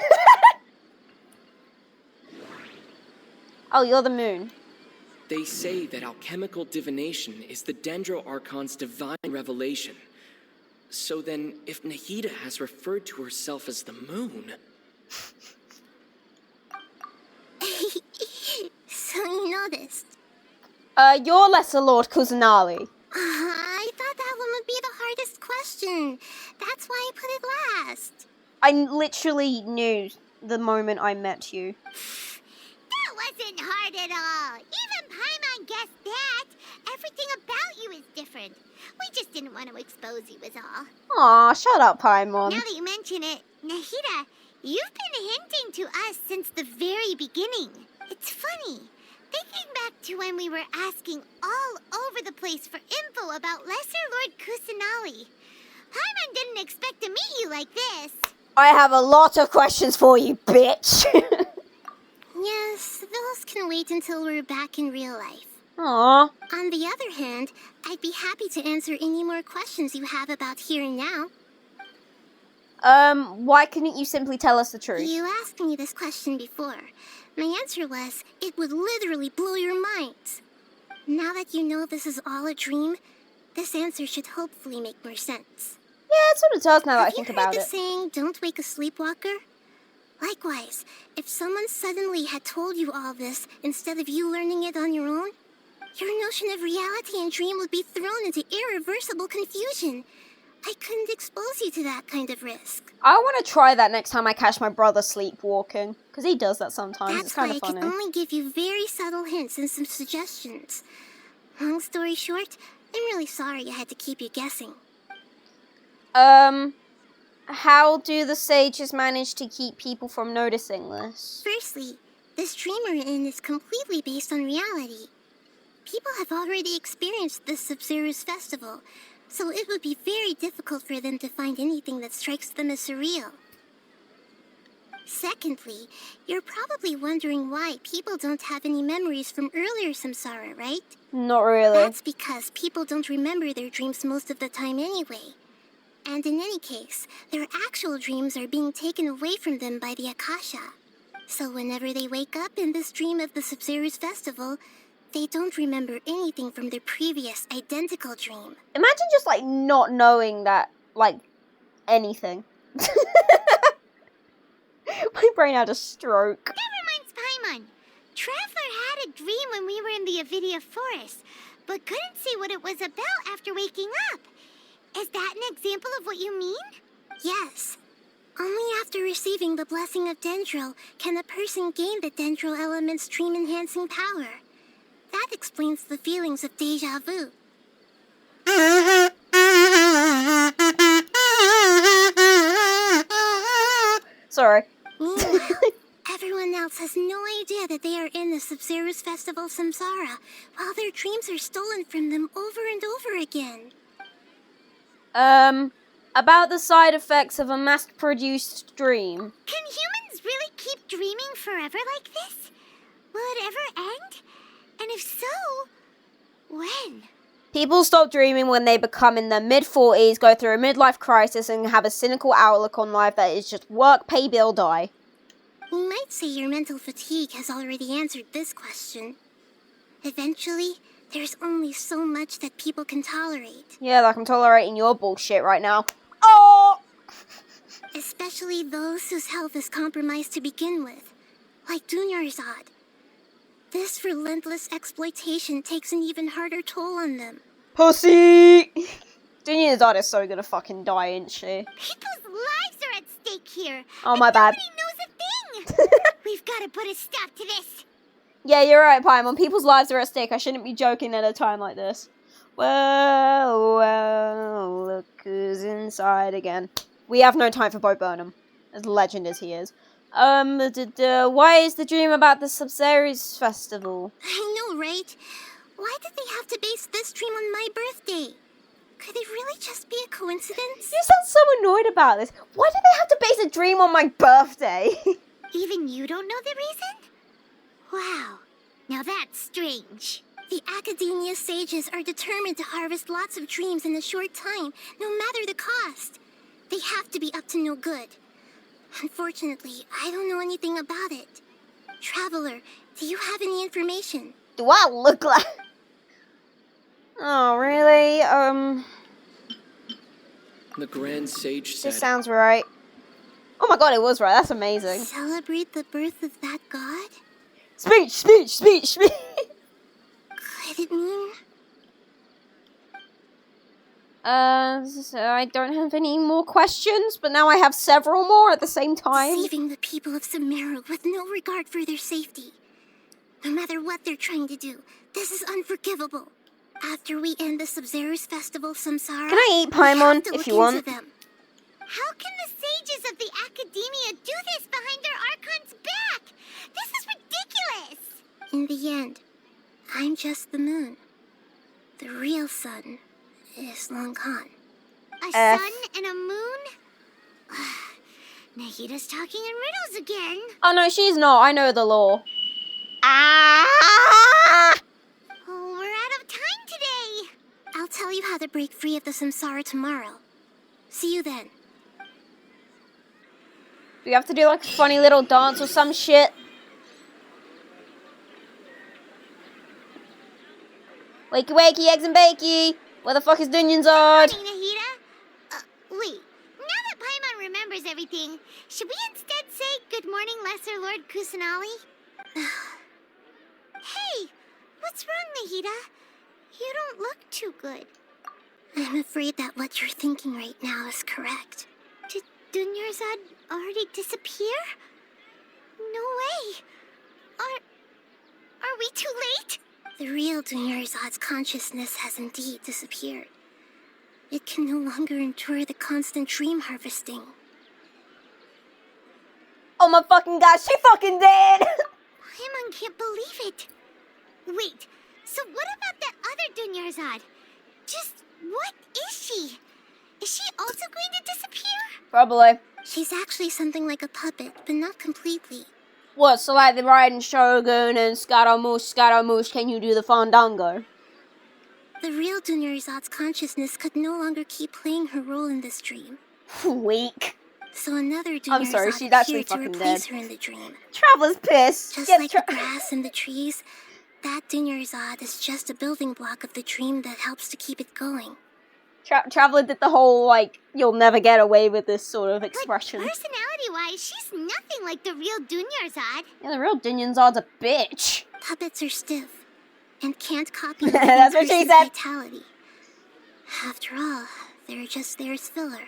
Oh, you're the moon. They say that alchemical divination is the Dendro Archon's divine revelation. So then, if Nahida has referred to herself as the moon... So you noticed. You're Lesser Lord Kusanali. I thought that one would be the hardest question. That's why I put it last. I literally knew the moment I met you. That wasn't hard at all. Even Paimon guessed that. Everything about you is different. We just didn't want to expose you is all. Aw, shut up, Paimon. Now that you mention it, Nahida, you've been hinting to us since the very beginning. It's funny. Thinking back to when we were asking all over the place for info about Lesser Lord Kusanali. Paimon didn't expect to meet you like this. I have a lot of questions for you, bitch. Yes, those can wait until we're back in real life. Aw. On the other hand, I'd be happy to answer any more questions you have about here and now. Why couldn't you simply tell us the truth? You asked me this question before. My answer was, it would literally blow your minds. Now that you know this is all a dream, this answer should hopefully make more sense. Yeah, it sort of does now that I think Have about you it. heard the saying, don't wake a sleepwalker? Likewise, if someone suddenly had told you all this instead of you learning it on your own, your notion of reality and dream would be thrown into irreversible confusion. I couldn't expose you to that kind of risk. I want to try that next time I catch my brother sleepwalking. Because he does that sometimes. That's It's kind why of I funny. can only give you very subtle hints and some suggestions. Long story short, I'm really sorry I had to keep you guessing. How do the sages manage to keep people from noticing this? Firstly, this dream we're in is completely based on reality. People have already experienced the Sub-Zero's festival, so it would be very difficult for them to find anything that strikes them as surreal. Secondly, you're probably wondering why people don't have any memories from earlier samsara, right? Not really. That's because people don't remember their dreams most of the time anyway. And in any case, their actual dreams are being taken away from them by the Akasha. So whenever they wake up in this dream of the Sub-Zero's festival, they don't remember anything from their previous identical dream. Imagine just, like, not knowing that, like, anything. My brain had a stroke. That reminds Paimon. Traveler had a dream when we were in the Avidia forest, but couldn't see what it was about after waking up. Is that an example of what you mean? Yes. Only after receiving the blessing of Dendro can a person gain the Dendro element's dream-enhancing power. That explains the feelings of deja vu. Sorry. Meanwhile, everyone else has no idea that they are in the Sub-Zero's festival samsara, while their dreams are stolen from them over and over again. About the side effects of a mass-produced dream. Can humans really keep dreaming forever like this? Will it ever end? And if so, when? People stop dreaming when they become in their mid-40s, go through a midlife crisis, and have a cynical outlook on life that is just work, pay, bill, die. You might say your mental fatigue has already answered this question. Eventually, there's only so much that people can tolerate. Yeah, like I'm tolerating your bullshit right now. Oh! Especially those whose health is compromised to begin with, like Dunyarzad. This relentless exploitation takes an even harder toll on them. Pussy! Dunyarzad is so gonna fucking die, isn't she? People's lives are at stake here. Oh, my bad. Nobody knows a thing. We've got to put a stop to this. Yeah, you're right, Paimon. People's lives are at stake. I shouldn't be joking at a time like this. Well, look who's inside again. We have no time for Bo Burnham, as legend as he is. Why is the dream about the Sub-Series festival? I know, right? Why did they have to base this dream on my birthday? Could it really just be a coincidence? You sound so annoyed about this. Why do they have to base a dream on my birthday? Even you don't know the reason? Wow, now that's strange. The Academia sages are determined to harvest lots of dreams in a short time, no matter the cost. They have to be up to no good. Unfortunately, I don't know anything about it. Traveler, do you have any information? Do I look like... Oh, really? The Grand Sage said, This sounds right. Oh my god, it was right. That's amazing. Celebrate the birth of that god? Speech, speech, speech, speech. Could it mean? So I don't have any more questions, but now I have several more at the same time. Saving the people of Sumeru with no regard for their safety. No matter what they're trying to do, this is unforgivable. After we end the Sub-Zerus Festival Samsara, Can I eat we have Paimon to if look you want? into them. How can the sages of the Academia do this behind their Archon's back? This is ridiculous! In the end, I'm just the moon. The real sun is long gone. A F. sun and a moon? Nahida's talking in riddles again. Oh no, she's not. I know the law. Ah! Oh, we're out of time today. I'll tell you how to break free of the samsara tomorrow. See you then. Do we have to do like a funny little dance or some shit? Wakey wakey, eggs and bakey. Where the fuck is Dunyarzad? Morning, Nahida. Wait. Now that Paimon remembers everything, should we instead say good morning, Lesser Lord Kusanali? Hey, what's wrong, Nahida? You don't look too good. I'm afraid that what you're thinking right now is correct. Did Dunyarzad already disappear? No way. Are we too late? The real Dunyarzad's consciousness has indeed disappeared. It can no longer endure the constant dream harvesting. Oh my fucking god, she fucking dead! Paimon can't believe it. Wait, so what about that other Dunyarzad? Just what is she? Is she also going to disappear? Probably. She's actually something like a puppet, but not completely. What, so like the Raiden Shogun and Scaramouche, can you do the fandango? The real Dunyarzad's consciousness could no longer keep playing her role in this dream. Weak. So another I'm sorry, Dunyarzad she's actually appeared to fucking replace dead. her in the dream. Traveler's pissed. Just Get like the grass and the trees, that Dunyarzad is just a building block of the dream that helps to keep it going. Traveler did the whole, like, you'll never get away with this sort of expression. But personality-wise, she's nothing like the real Dunyarzad. Yeah, the real Dunyarzad's a bitch. Puppets are stiff and can't copy That's what she person's said. vitality. After all, they're just there as filler.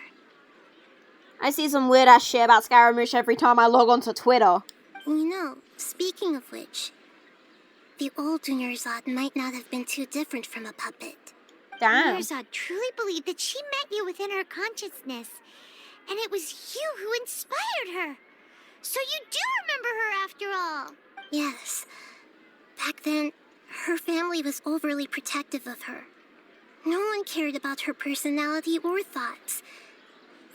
I see some weird ass shit about Scaramouche every time I log onto Twitter. You know, speaking of which, the old Dunyarzad might not have been too different from a puppet. Damn. Dunyarzad truly believed that she met you within her consciousness, and it was you who inspired her. So you do remember her after all. Yes. Back then, her family was overly protective of her. No one cared about her personality or thoughts.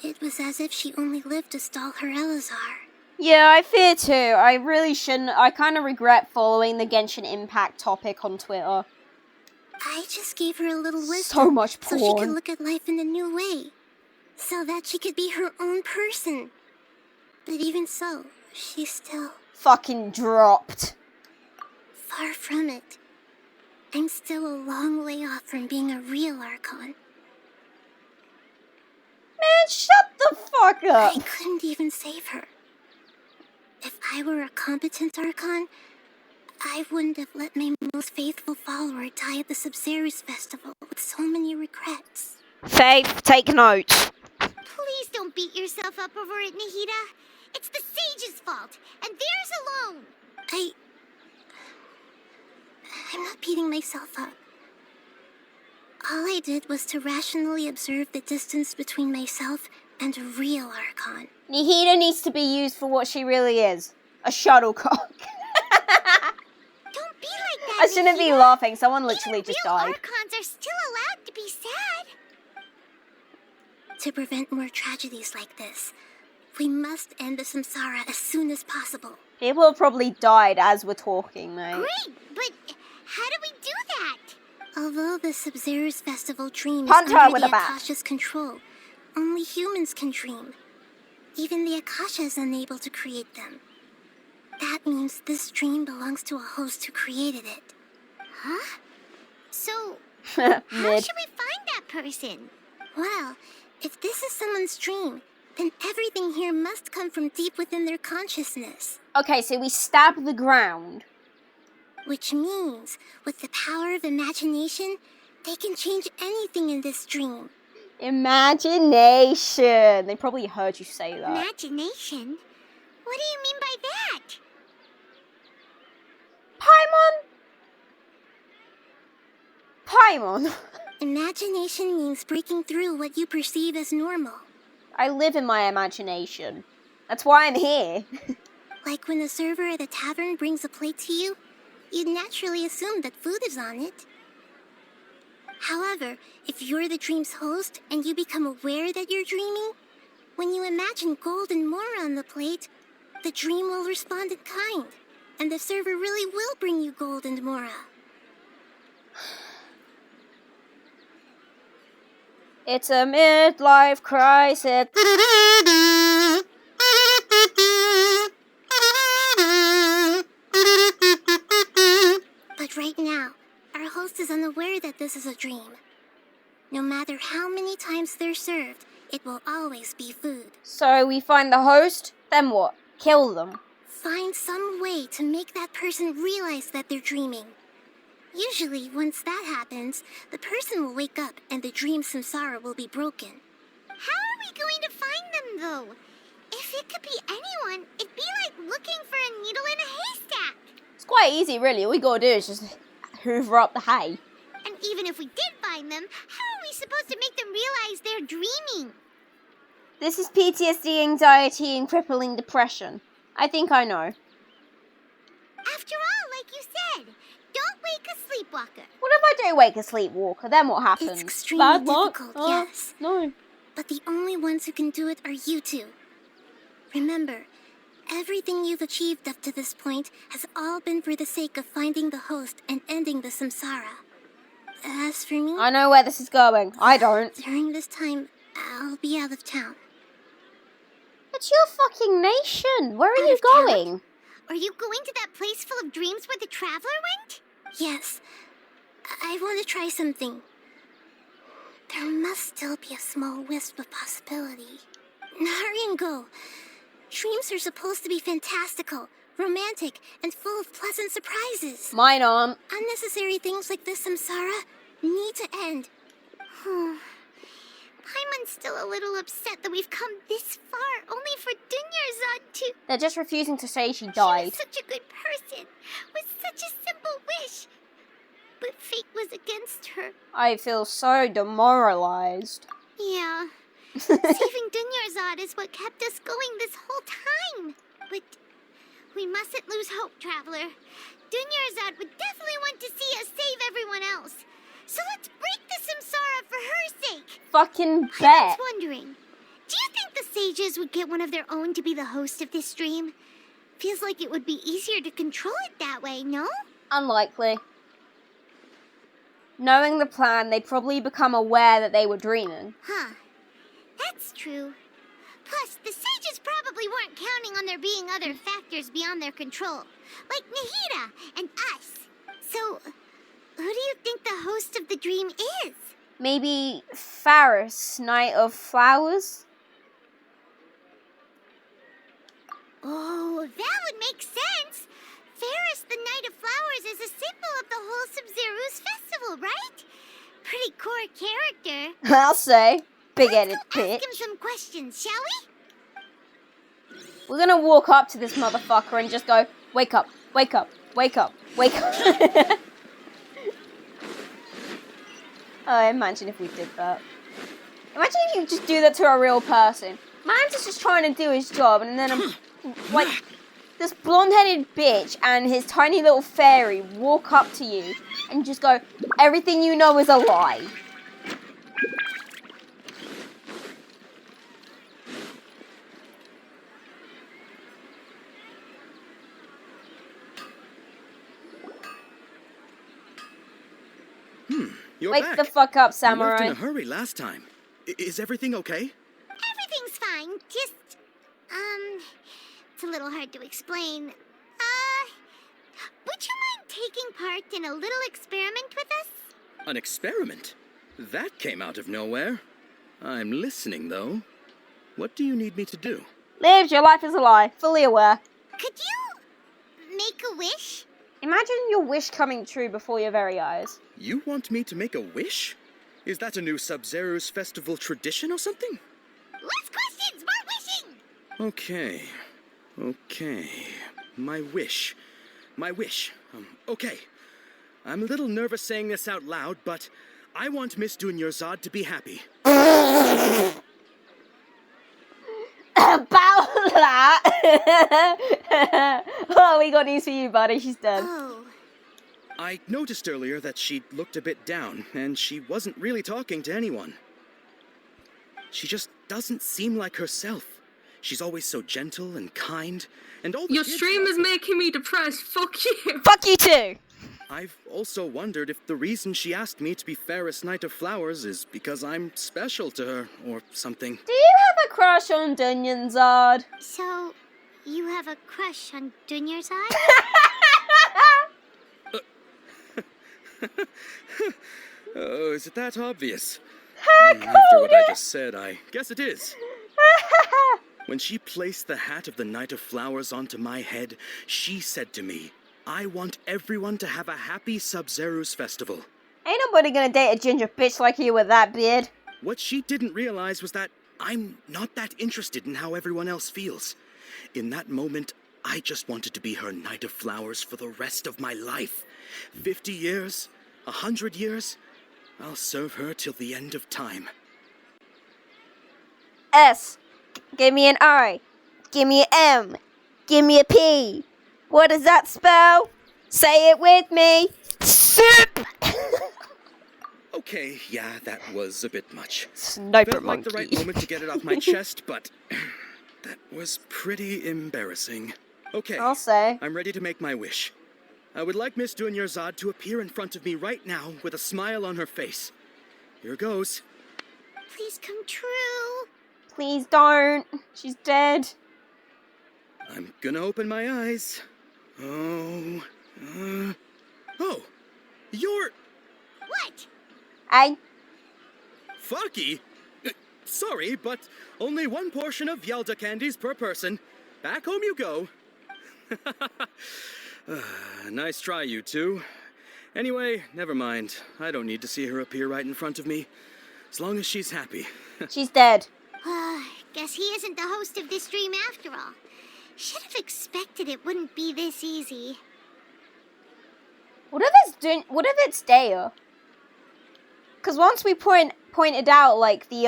It was as if she only lived to stall her Elazar. Yeah, I fear too. I really shouldn't. I kind of regret following the Genshin Impact topic on Twitter. I just gave her a little wisdom. So much so she could porn. look at life in a new way. So that she could be her own person. But even so, she's still Fucking dropped. far from it. I'm still a long way off from being a real Archon. Man, shut the fuck up. I couldn't even save her. If I were a competent Archon, I wouldn't have let my most faithful follower die at the Sub-Zerus Festival with so many regrets. Faith, take notes. Please don't beat yourself up over it, Nahida. It's the Sage's fault, and theirs alone. I'm not beating myself up. All I did was to rationally observe the distance between myself and a real Archon. Nahida needs to be used for what she really is. A shuttlecock. Don't be like that, I shouldn't be Nahida. laughing. Someone literally Even just real died. Archons are still allowed to be sad. To prevent more tragedies like this, we must end the samsara as soon as possible. People have probably died as we're talking, mate. Great, but how do we do that? Although the Sub-Zerus Festival dream is Punch her under with the a bat. Akasha's control, only humans can dream. Even the Akasha is unable to create them. That means this dream belongs to a host who created it. Huh? So, how Mid. should we find that person? Well, if this is someone's dream, then everything here must come from deep within their consciousness. Okay, so we stab the ground. Which means, with the power of imagination, they can change anything in this dream. Imagination. They probably heard you say that. Imagination? What do you mean by that? Paimon. Imagination means breaking through what you perceive as normal. I live in my imagination. That's why I'm here. Like when a server at a tavern brings a plate to you, you'd naturally assume that food is on it. However, if you're the dream's host and you become aware that you're dreaming, when you imagine gold and more on the plate, the dream will respond in kind, and the server really will bring you gold and mora. It's a midlife crisis. But right now, our host is unaware that this is a dream. No matter how many times they're served, it will always be food. So we find the host, then what? Kill them. Find some way to make that person realize that they're dreaming. Usually, once that happens, the person will wake up and the dream samsara will be broken. How are we going to find them, though? If it could be anyone, it'd be like looking for a needle in a haystack. It's quite easy, really. All we gotta do is just hoover up the hay. And even if we did find them, how are we supposed to make them realize they're dreaming? This is PTSD, anxiety, and crippling depression. I think I know. After all, like you said, don't wake a sleepwalker. What if I do wake a sleepwalker? Then what happens? It's extremely Bad luck? difficult, yes. No. But the only ones who can do it are you two. Remember, everything you've achieved up to this point has all been for the sake of finding the host and ending the samsara. As for me, I know where this is going. I don't. during this time, I'll be out of town. It's your fucking nation. Where are Out you of town? going? Are you going to that place full of dreams where the traveler went? Yes. I want to try something. There must still be a small wisp of possibility. Hurry and go. Dreams are supposed to be fantastical, romantic, and full of pleasant surprises. Mine aren't. Unnecessary things like this samsara need to end. Paimon's still a little upset that we've come this far, only for Dunyarzad to... They're just refusing to say she She died. was such a good person, with such a simple wish. But fate was against her. I feel so demoralized. Yeah. Saving Dunyarzad is what kept us going this whole time. But we mustn't lose hope, Traveler. Dunyarzad would definitely want to see us save everyone else. So let's break the samsara for her sake. Fucking I bet. was wondering, do you think the sages would get one of their own to be the host of this stream? Feels like it would be easier to control it that way, no? Unlikely. Knowing the plan, they'd probably become aware that they were dreaming. Huh. That's true. Plus, the sages probably weren't counting on there being other factors beyond their control, like Nahida and us. So, who do you think the host of the dream is? Maybe Faris, Knight of Flowers? Oh, that would make sense. Faris, the Knight of Flowers, is a symbol of the whole Sub-Zero's festival, right? Pretty core character. I'll say. Big-headed Let's go bitch. ask him some questions, shall we? We're gonna walk up to this motherfucker and just go, wake up, wake up, wake up, wake up. Oh, imagine if we did that. Imagine if you just do that to a real person. Man's is just trying to do his job, and then like, this blonde-headed bitch and his tiny little fairy walk up to you and just go, everything you know is a lie. You're Wake back. the fuck up, You samurai. left in a hurry last time. Is everything okay? Everything's fine. Just, it's a little hard to explain. Would you mind taking part in a little experiment with us? An experiment? That came out of nowhere. I'm listening, though. What do you need me to do? Lives, your life is a lie. Fully aware. Could you make a wish? Imagine your wish coming true before your very eyes. You want me to make a wish? Is that a new Sub-Zero's festival tradition or something? Less questions, more wishing! Okay. My wish. Okay. I'm a little nervous saying this out loud, but I want Miss Dunyarzad to be happy. About that. Oh, we got news for you, buddy. She's dead. Oh, I noticed earlier that she looked a bit down, and she wasn't really talking to anyone. She just doesn't seem like herself. She's always so gentle and kind, and all the Your kids stream love is her. making me depressed. Fuck you. Fuck you too. I've also wondered if the reason she asked me to be Fairest Knight of Flowers is because I'm special to her, or something. Do you have a crush on Dunyanzard? so you have a crush on Dunyarzad? Oh, is it that obvious? After what I just said, I guess it is. When she placed the hat of the Knight of Flowers onto my head, she said to me, I want everyone to have a happy Sub-Zero's festival. Ain't nobody gonna date a ginger bitch like you with that beard. What she didn't realize was that I'm not that interested in how everyone else feels. In that moment, I just wanted to be her Knight of Flowers for the rest of my life. 50 years, 100 years, I'll serve her till the end of time. S. Give me an I. Give me an M. Give me a P. What does that spell? Say it with me. Soup! Okay, yeah, that was a bit much. Sniper Felt like monkey. the right moment to get it off my chest, but that was pretty embarrassing. Okay, I'll say. I'm ready to make my wish. I would like Miss Dunyarzad to appear in front of me right now with a smile on her face. Here goes. Please come true. Please don't. She's dead. I'm gonna open my eyes. Oh, you're What? I. Fucky. Sorry, but only one portion of Yelda candies per person. Back home you go. Nice try, you two. Anyway, never mind. I don't need to see her appear right in front of me. As long as she's happy. She's dead. Guess he isn't the host of this dream after all. Should have expected it wouldn't be this easy. What if it's Daya? Because once we pointed out, like, the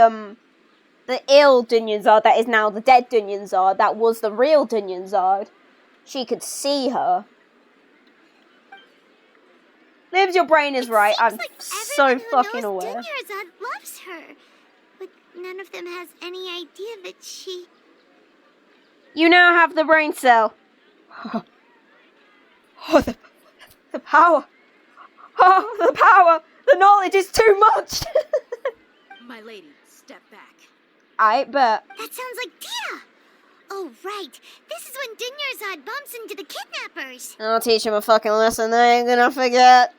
ill Dunyanzard that is now the dead Dunyanzard, that was the real Dunyanzard, she could see her. Libs, your brain is right. I'm Like so everyone who fucking knows aware. Dunyarzad loves her, but none of them has any idea that she. You now have the brain cell. Oh, the power. Oh, the power. The knowledge is too much. My lady, step back. I bet. That sounds like Tia! Oh, right. This is when Dunyarzad bumps into the kidnappers. I'll teach him a fucking lesson they ain't gonna forget.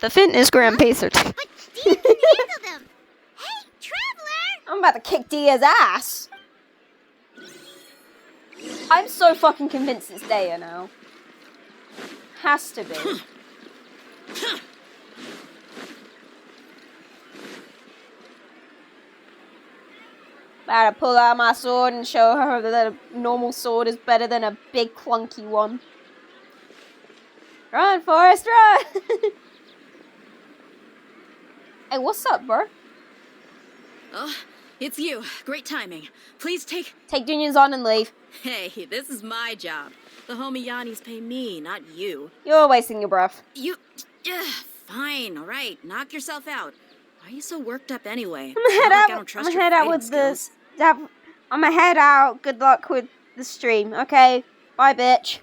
The fitness Grand Pacer. But Tia can handle them. Hey, Traveler! I'm about to kick Dia's ass. I'm so fucking convinced it's Daya now. Has to be. About to pull out my sword and show her that a normal sword is better than a big clunky one. Run, Forrest, run! Hey, what's up, bro? Oh, it's you. Great timing. Please take... Take Dunyan's on and leave. Hey, this is my job. The homie Yannis pay me, not you. You're wasting your breath. You... fine, alright. Knock yourself out. Why are you so worked up anyway? I'm gonna head Not like out. I don't I'm trust gonna your head out fighting with the. skills. I'm gonna head out. Good luck with the stream. Okay. Bye, bitch.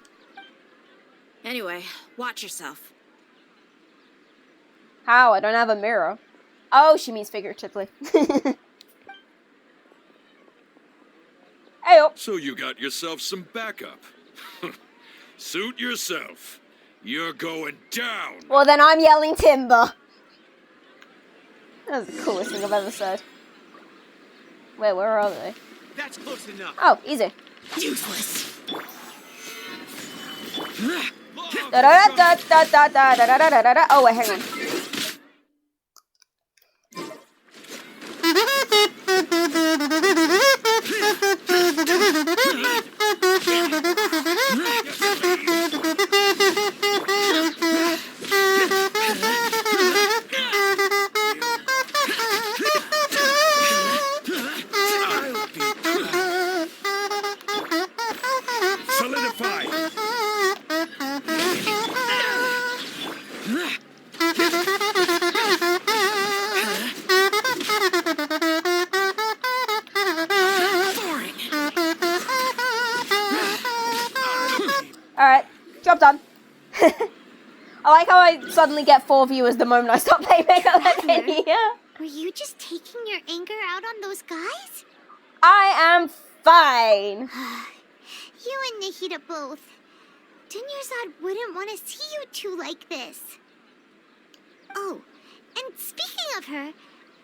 Anyway, watch yourself. How? I don't have a mirror. Oh, she means figuratively. Hey, So you got yourself some backup. Suit yourself. You're going down. well then I'm yelling timber. That's the coolest thing I've ever said. Wait, where are they? That's close enough. Oh, easy. Useless. Da-da-da-da-da-da-da-da-da-da-da. Oh, wait, hang on. Solidify. Alright, job done. I like how I suddenly get 4 viewers the moment I stop playing Mega Legend. Yeah. Were you just taking your anger out on those guys? I am fine. You and Nahida both. Dunyarzad wouldn't want to see you two like this. Oh, and speaking of her,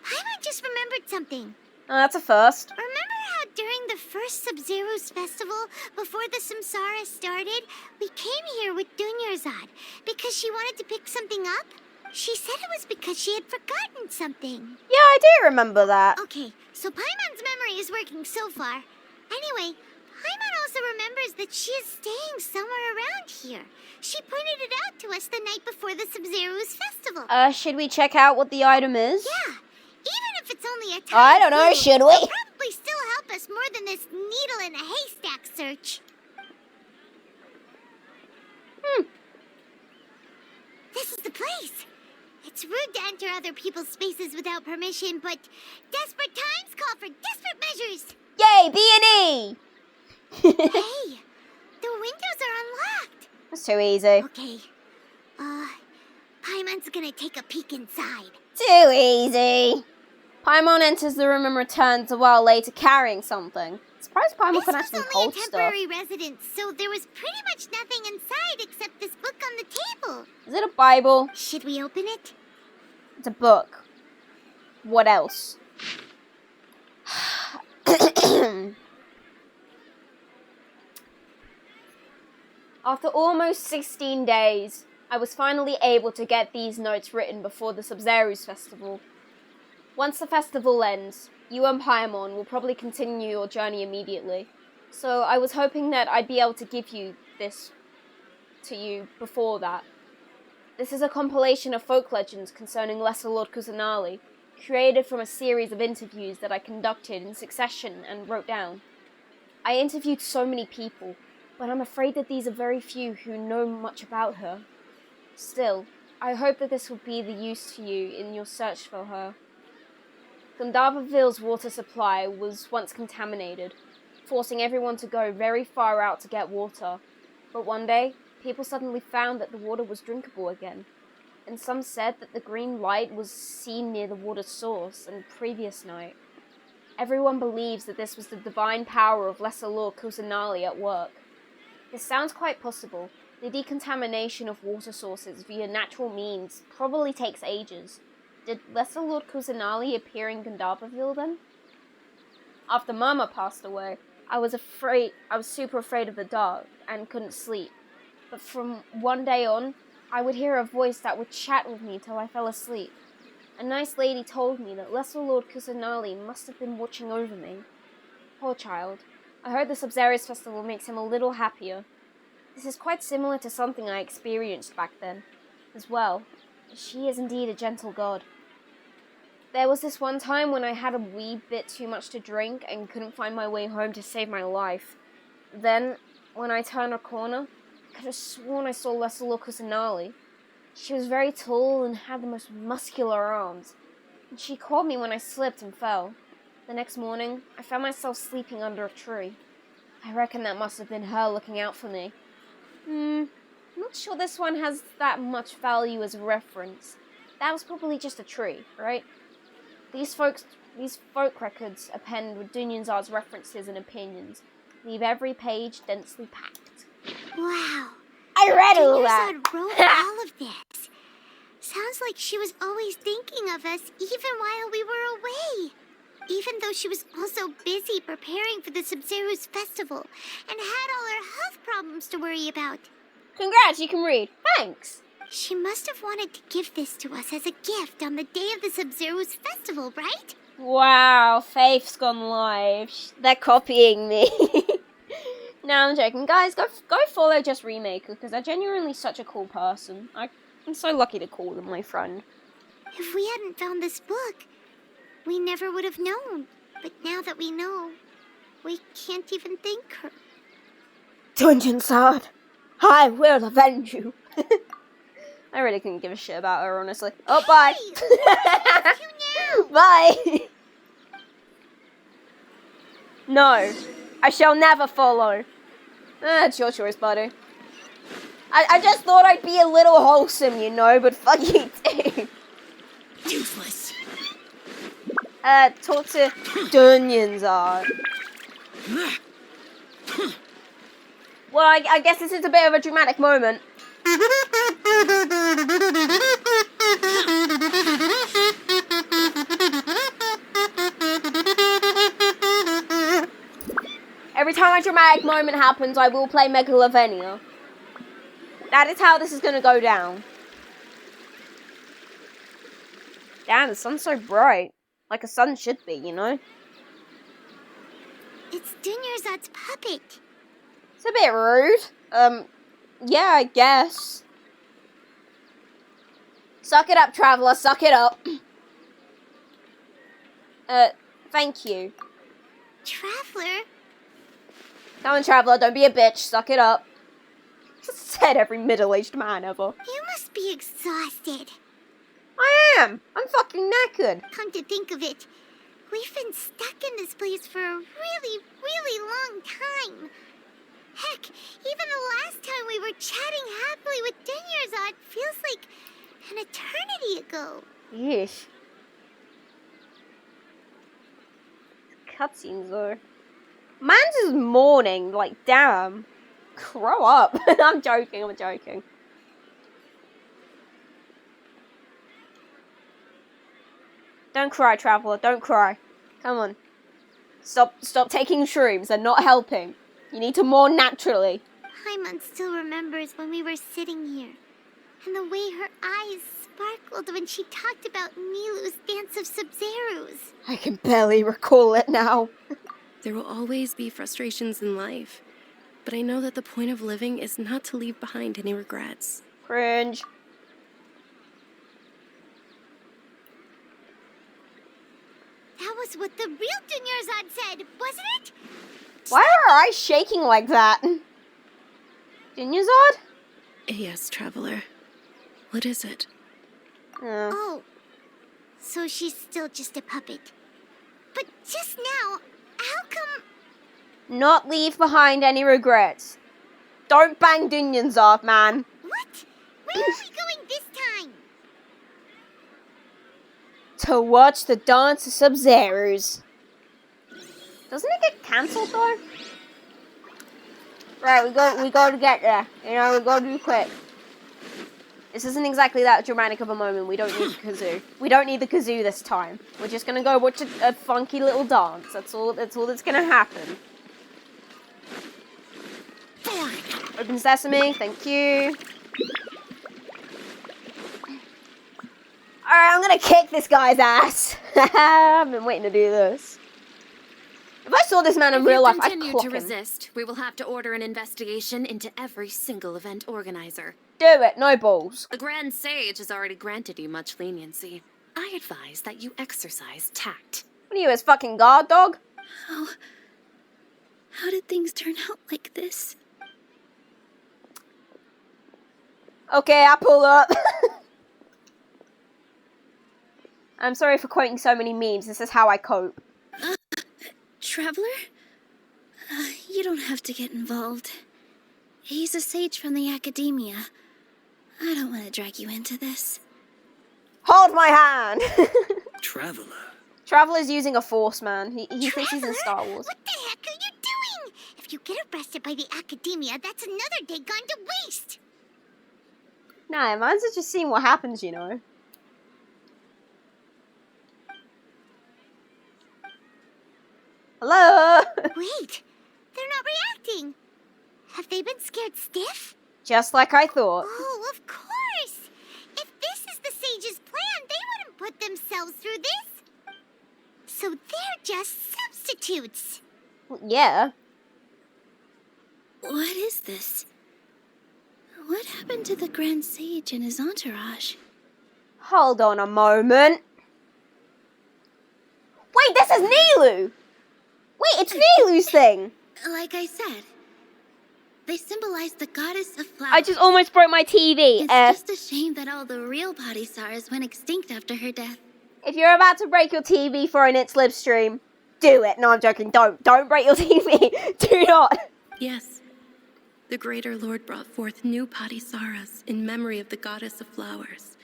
Paimon just remembered something. Oh, that's a first. Remember how during the first Sub-Zero's festival, before the Samsara started, we came here with Dunyarzad because she wanted to pick something up? She said it was because she had forgotten something. Yeah, I do remember that. Okay, so Paimon's memory is working so far. Anyway, Paimon also remembers that she is staying somewhere around here. She pointed it out to us the night before the Sub-Zero's festival. Should we check out what the item is? Yeah, even if it's only a tiny I don't know, clue, should we? it'll probably still help us more than this needle in a haystack search. This is the place. It's rude to enter other people's spaces without permission, but desperate times call for desperate measures. Yay, B&E! Hey, the windows are unlocked. That's too easy. Okay, Paimon's gonna take a peek inside. Too easy. Paimon enters the room and returns a while later carrying something. Surprised Paimon This can was actually only a hold stuff. temporary residence, so there was pretty much nothing inside except this book on the table. Is it a Bible? Should we open it? It's a book. What else? After almost 16 days, I was finally able to get these notes written before the Sub-Zero's festival. Once the festival ends, you and Paimon will probably continue your journey immediately. So I was hoping that I'd be able to give this to you before that. This is a compilation of folk legends concerning Lesser Lord Kusanali, created from a series of interviews that I conducted in succession and wrote down. I interviewed so many people, but I'm afraid that these are very few who know much about her. Still, I hope that this will be the use to you in your search for her. Gandharvaville's water supply was once contaminated, forcing everyone to go very far out to get water. But one day, people suddenly found that the water was drinkable again. and some said that the green light was seen near the water source on the previous night. Everyone believes that this was the divine power of Lesser Lord Kusanali at work. This sounds quite possible. The decontamination of water sources via natural means probably takes ages. Did Lesser Lord Kusanali appear in Gandharvaville then? After Mama passed away, I was super afraid of the dark and couldn't sleep. But from one day on, I would hear a voice that would chat with me till I fell asleep. A nice lady told me that Lesser Lord Kusanali must have been watching over me. Poor child. I heard the Sub-Zerius festival makes him a little happier. This is quite similar to something I experienced back then, as well. She is indeed a gentle god. There was this one time when I had a wee bit too much to drink and couldn't find my way home to save my life. Then, when I turned a corner, I could have sworn I saw Lesser Lord Kusanali. She was very tall and had the most muscular arms, and she caught me when I slipped and fell. The next morning, I found myself sleeping under a tree. I reckon that must have been her looking out for me. Not sure this one has that much value as a reference. That was probably just a tree, right? These folk records are penned with Dunyanzad's references and opinions, leave every page densely packed. Wow. I read all that. Dunyarzad wrote all of this. Sounds like she was always thinking of us even while we were away. Even though she was also busy preparing for the Sub-Zero's festival and had all her health problems to worry about. Congrats, you can read. Thanks. She must have wanted to give this to us as a gift on the day of the Sub-Zero's festival, right? Wow, Faith's gone live. They're copying me. No, I'm joking. Guys, go follow Just Remaker, because they're genuinely such a cool person. I'm so lucky to call them my friend. If we hadn't found this book, we never would have known. But now that we know, we can't even thank her. Dunyarzad, I will avenge you. I really couldn't give a shit about her, honestly. Oh, bye. You now. Bye. No, I shall never follow. It's your choice, buddy. I just thought I'd be a little wholesome, you know, but fuck you too. Useless. Talk to Dunyarzad. Well, I guess this is a bit of a dramatic moment. Every time a dramatic moment happens, I will play Megalovania. That is how this is going to go down. Damn, the sun's so bright. Like a sun should be, you know? It's Dunyarzad's puppet. It's a bit rude. Yeah, I guess. Suck it up, Traveler, suck it up. Thank you. Traveler? Come on, Traveler, don't be a bitch, suck it up. Said every middle-aged man ever. You must be exhausted. I am! I'm fucking knackered. Come to think of it, we've been stuck in this place for a really, really long time. Heck, even the last time we were chatting happily with Dunyarzad feels like an eternity ago. Yeesh. Cutscenes, though. Man's is mourning, like, damn. Grow up. I'm joking. Don't cry, Traveler, don't cry. Come on. Stop taking shrooms, they're not helping. You need to mourn naturally. Paimon still remembers when we were sitting here, and the way her eyes sparkled when she talked about Nilu's dance of Sub-Zeros. I can barely recall it now. There will always be frustrations in life, but I know that the point of living is not to leave behind any regrets. Cringe. That was what the real Dunyarzad said, wasn't it? Why are our eyes shaking like that? Dunyarzad? Yes, Traveler. What is it? Oh, so she's still just a puppet. But just now, how come... Not leave behind any regrets. Don't bang Dunyarzad, man. What? Where are we going this time? to watch the dance of Sub-Zeros. Doesn't it get cancelled though? Right, we got to get there. You know, we got to do quick. This isn't exactly that dramatic of a moment. We don't need the kazoo. We don't need the kazoo this time. We're just gonna go watch a funky little dance. That's all that's gonna happen. Open sesame, thank you. Alright, I'm gonna kick this guy's ass. I've been waiting to do this. If I saw this man in real life, I'd continue clock to him. resist, we will have to order an investigation into every single event organizer. Do it, no balls. The Grand Sage has already granted you much leniency. I advise that you exercise tact. What are you, his fucking guard dog? How did things turn out like this? Okay, I pull up. I'm sorry for quoting so many memes. This is how I cope. Traveler? You don't have to get involved. He's a sage from the academia. I don't want to drag you into this. Hold my hand! Traveler. Traveler's using a force, man. He thinks he's in Star Wars. What the heck are you doing? If you get arrested by the academia, that's another day gone to waste. Nah, mine's just seeing what happens, you know. Hello? Wait, they're not reacting. Have they been scared stiff? Just like I thought. Oh, of course. If this is the sage's plan, they wouldn't put themselves through this. So they're just substitutes. Yeah. What is this? What happened to the Grand Sage and his entourage? Hold on a moment. Wait, this is Nilu! Wait, it's Nilu's thing! Like I said, they symbolize the goddess of flowers. I just almost broke my TV. It's just a shame that all the real Padisaras went extinct after her death. If you're about to break your TV for an It Slipstream, do it. No, I'm joking. Don't break your TV. Do not. Yes. The Greater Lord brought forth new Padisaras in memory of the goddess of flowers.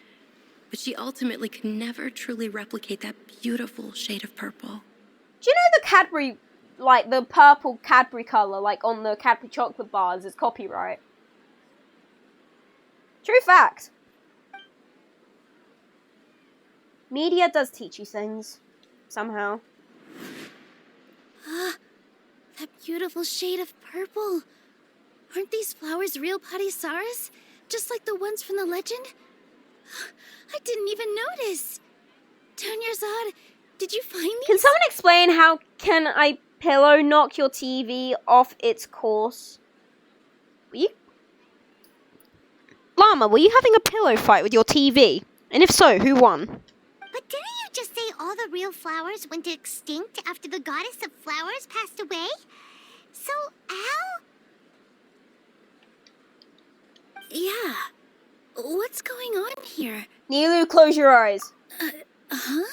But she ultimately could never truly replicate that beautiful shade of purple. Do you know the Cadbury, like the purple Cadbury colour, like on the Cadbury chocolate bars is copyright? True fact. Media does teach you things. Somehow. That beautiful shade of purple. Aren't these flowers real Padisaras? Just like the ones from the legend? I didn't even notice. Tonyazad, did you find these? Can someone explain how can a pillow knock your TV off its course? Llama, were you having a pillow fight with your TV? And if so, who won? But didn't you just say all the real flowers went extinct after the goddess of flowers passed away? So, how? Yeah. What's going on here? Nilu, close your eyes. Huh?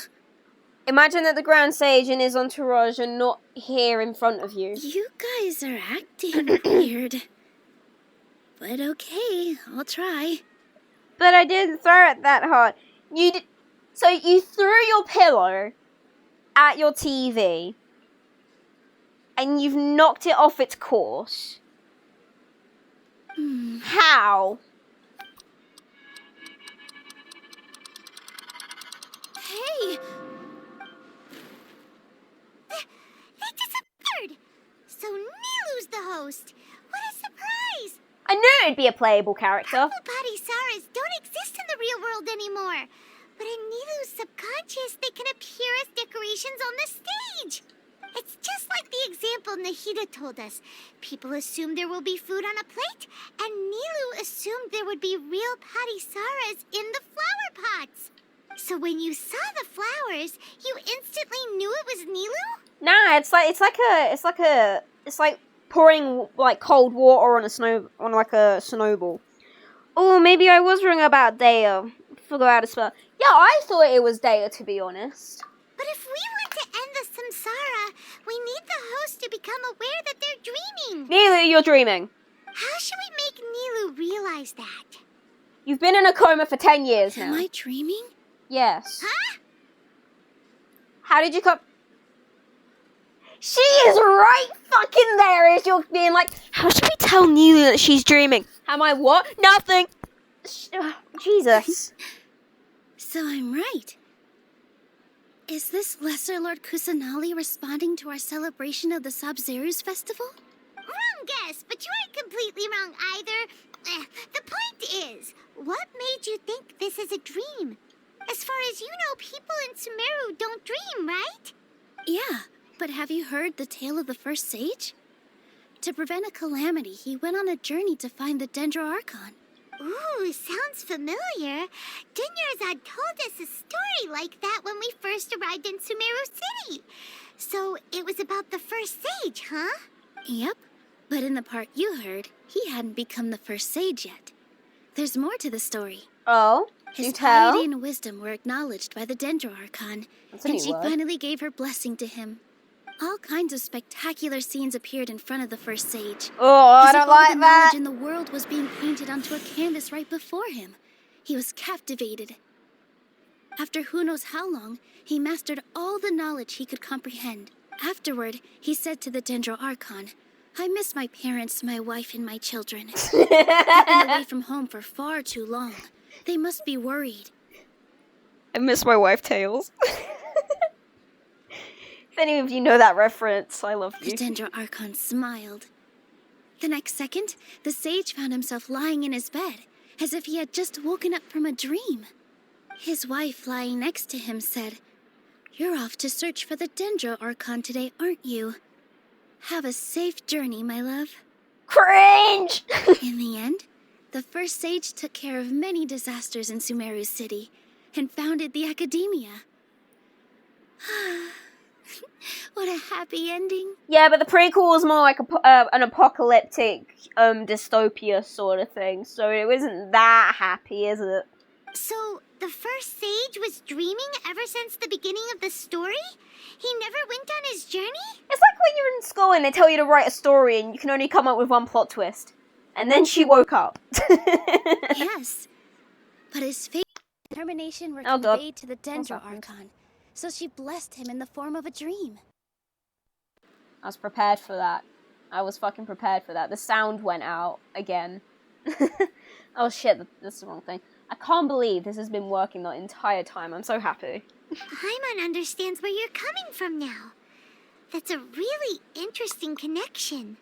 Imagine that the Grand Sage and his entourage are not here in front of you. You guys are acting weird. But okay, I'll try. But I didn't throw it that hard. So you threw your pillow at your TV and you've knocked it off its course. How? Hey! They disappeared! So Nilu's the host! What a surprise! I knew it'd be a playable character. Purple Padisaras don't exist in the real world anymore. But in Nilu's subconscious, they can appear as decorations on the stage. It's just like the example Nahida told us. People assumed there will be food on a plate, and Nilu assumed there would be real Padisaras in the flower pots. So when you saw the flowers, you instantly knew it was Nilu? Nah, it's like pouring like cold water on a snowball. Oh, maybe I was wrong about Daya. Forgot how to spell. Yeah, I thought it was Daya, to be honest. But if we want to end the samsara, we need the host to become aware that they're dreaming. Nilu, you're dreaming. How should we make Nilu realize that? You've been in a coma for 10 years now. Am I dreaming? Yes. Huh? How did you come? She is right fucking there as you're being like, how should we tell Neely that she's dreaming? Am I what? Nothing. Jesus. So I'm right. Is this Lesser Lord Kusanali responding to our celebration of the Sub-Zerus festival? Wrong guess, but you aren't completely wrong either. The point is, what made you think this is a dream? As far as you know, people in Sumeru don't dream, right? Yeah, but have you heard the tale of the first sage? To prevent a calamity, he went on a journey to find the Dendro Archon. Ooh, sounds familiar. Dunyarzad told us a story like that when we first arrived in Sumeru City. So it was about the first sage, huh? Yep, but in the part you heard, he hadn't become the first sage yet. There's more to the story. Oh, His you tell? piety and wisdom were acknowledged by the Dendro Archon, That's a and new she word. finally gave her blessing to him. All kinds of spectacular scenes appeared in front of the first sage. Oh, I As don't if all like the that. knowledge in the world was being painted onto a canvas right before him. He was captivated. After who knows how long, he mastered all the knowledge he could comprehend. Afterward, he said to the Dendro Archon, I miss my parents, my wife, and my children. I've been away from home for far too long. They must be worried. I miss my wife, Tails. If any of you know that reference, I love The you. Dendro Archon smiled. The next second, the sage found himself lying in his bed, as if he had just woken up from a dream. His wife, lying next to him, said, You're off to search for the Dendro Archon today, aren't you? Have a safe journey, my love. Cringe! In the end, the first sage took care of many disasters in Sumeru City and founded the Academia. What a happy ending. Yeah, but the prequel was more like an apocalyptic dystopia sort of thing, so it wasn't that happy, is it? So, the first sage was dreaming ever since the beginning of the story? He never went on his journey? It's like when you're in school and they tell you to write a story and you can only come up with one plot twist. And then she woke up. Yes, but his faith and determination were Oh, God. conveyed to the Dendro Archon, so she blessed him in the form of a dream. I was prepared for that. I was fucking prepared for that. The sound went out again. Oh shit, that's the wrong thing. I can't believe this has been working the entire time. I'm so happy. Paimon understands where you're coming from now. That's a really interesting connection.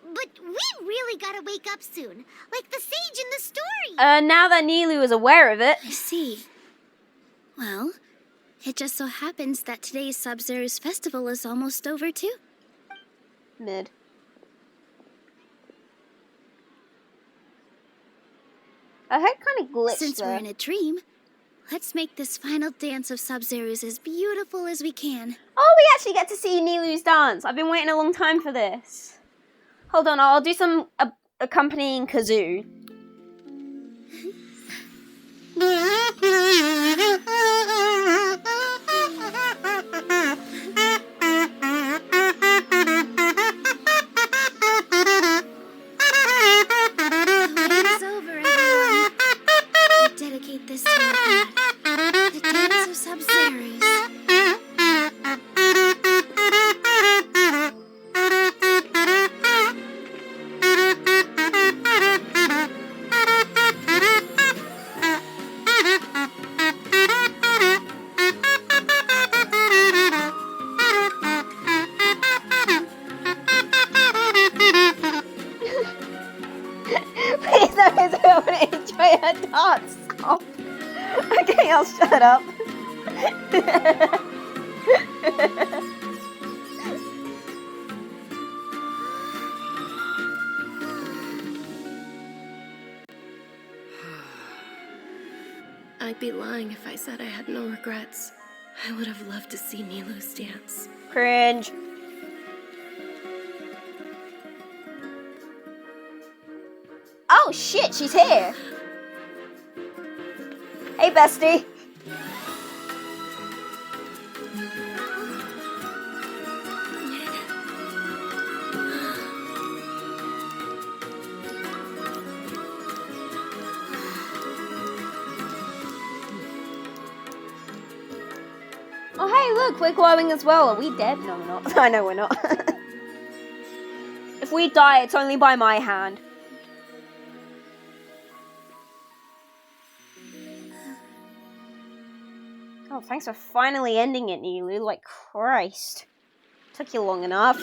But we really gotta wake up soon, like the sage in the story. Now that Nilu is aware of it. I see. Well, it just so happens that today's Sub-Zerus festival is almost over too. Mid. Her head kind of glitched Since there. we're in a dream, let's make this final dance of Sub-Zerus as beautiful as we can. Oh, we actually get to see Nilu's dance. I've been waiting a long time for this. Hold on, I'll do some accompanying kazoo. It's over, everyone. I dedicate this to our god, the dance of Sub-Zerus. Please don't I want to enjoy her dance. Oh. Okay, I'll shut up. I'd be lying if I said I had no regrets. I would have loved to see Nilu's dance. Cringe. Oh shit, she's here. Hey, bestie. Oh, hey, look, we're glowing as well. Are we dead? No, we're not. I know we're not. If we die, it's only by my hand. Oh, thanks for finally ending it, Nilu. Like, Christ. Took you long enough.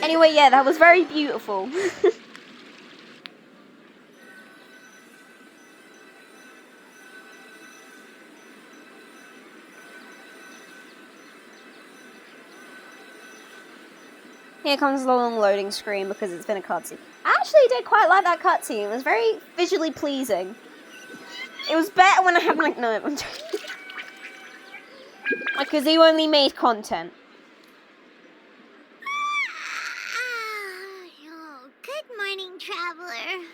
Anyway, yeah, that was very beautiful. Here comes the long loading screen because it's been a cutscene. I actually did quite like that cutscene. It was very visually pleasing. It was better when I had like no. Like, because you only made content. Oh, good morning, traveler.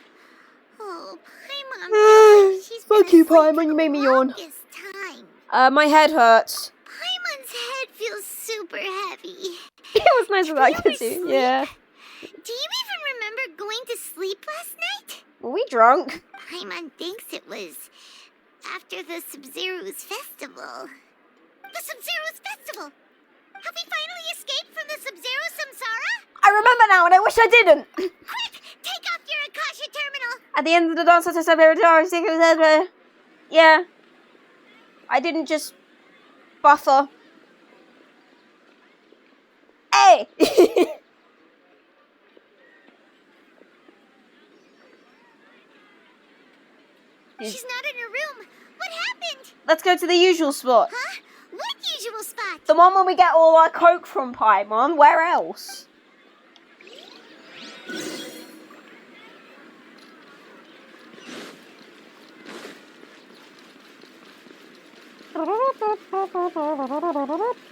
Oh, Paimon feels like she's Fuck been you, asleep Paimon, for you the made me yawn. longest time. My head hurts. Paimon's head feels super heavy. It was nice that I could see. Yeah. Do you even remember going to sleep last night? Were we drunk? Paimon thinks it was after the Sub-Zero's festival. The Sub-Zero's festival! Have we finally escaped from the Sub-Zero Samsara? I remember now, and I wish I didn't. Quick! Take off your Akasha terminal! At the end of the dance, I said, yeah. I didn't just buffer. Hey! She's not in her room. What happened? Let's go to the usual spot. Huh? What usual spot? The one where we get all our coke from, Paimon. Where else?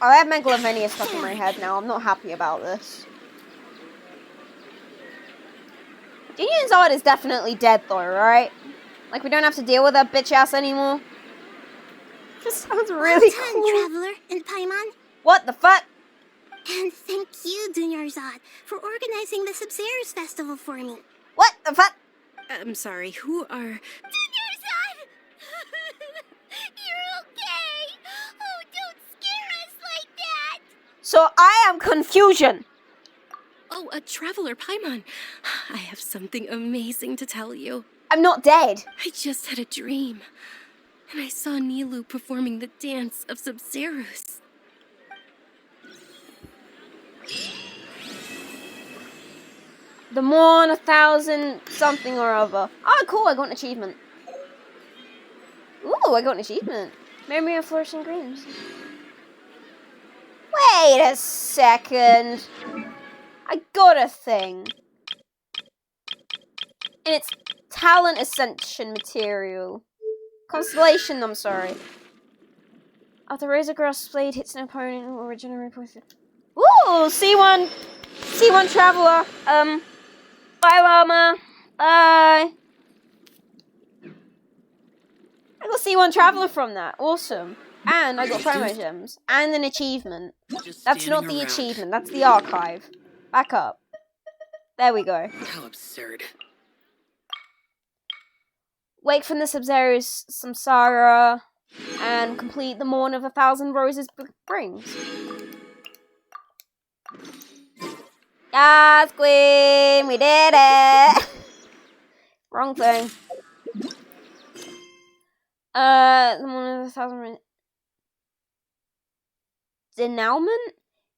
I have megalomania stuck in my head now. I'm not happy about this. Gideon Zard is definitely dead though, right? Like, we don't have to deal with that bitch ass anymore. Just sounds really well done, cool. Traveler and Paimon. What the fuck? And thank you, Dunyarzad, for organizing the Sub-Zero's festival for me. What the fuck? I'm sorry, who are... Dunyarzad! You're okay! Oh, don't scare us like that! So I am confusion. Oh, a traveler, Paimon. I have something amazing to tell you. I'm not dead. I just had a dream, and I saw Nilou performing the dance of Sub-Zero's. The Morn 1000 something or other. Oh, cool, I got an achievement. Ooh, I got an achievement. Memory of Flourishing Greens. Wait a second. I got a thing. And it's Talent Ascension material. Constellation, I'm sorry. After Razor Grass Blade hits an opponent who originally reported. Ooh, C1 Traveler. Bye, Llama. Bye. I got C1 Traveler from that. Awesome. And I got promo gems. And an achievement. That's not the achievement. That's the archive. Back up. There we go. How absurd. Wake from the Sub-Zero's Samsara. And complete the Morn of 1,000 Roses brings. Yes, Queen! We did it! Wrong thing. The Morn of 1,000 Denouement?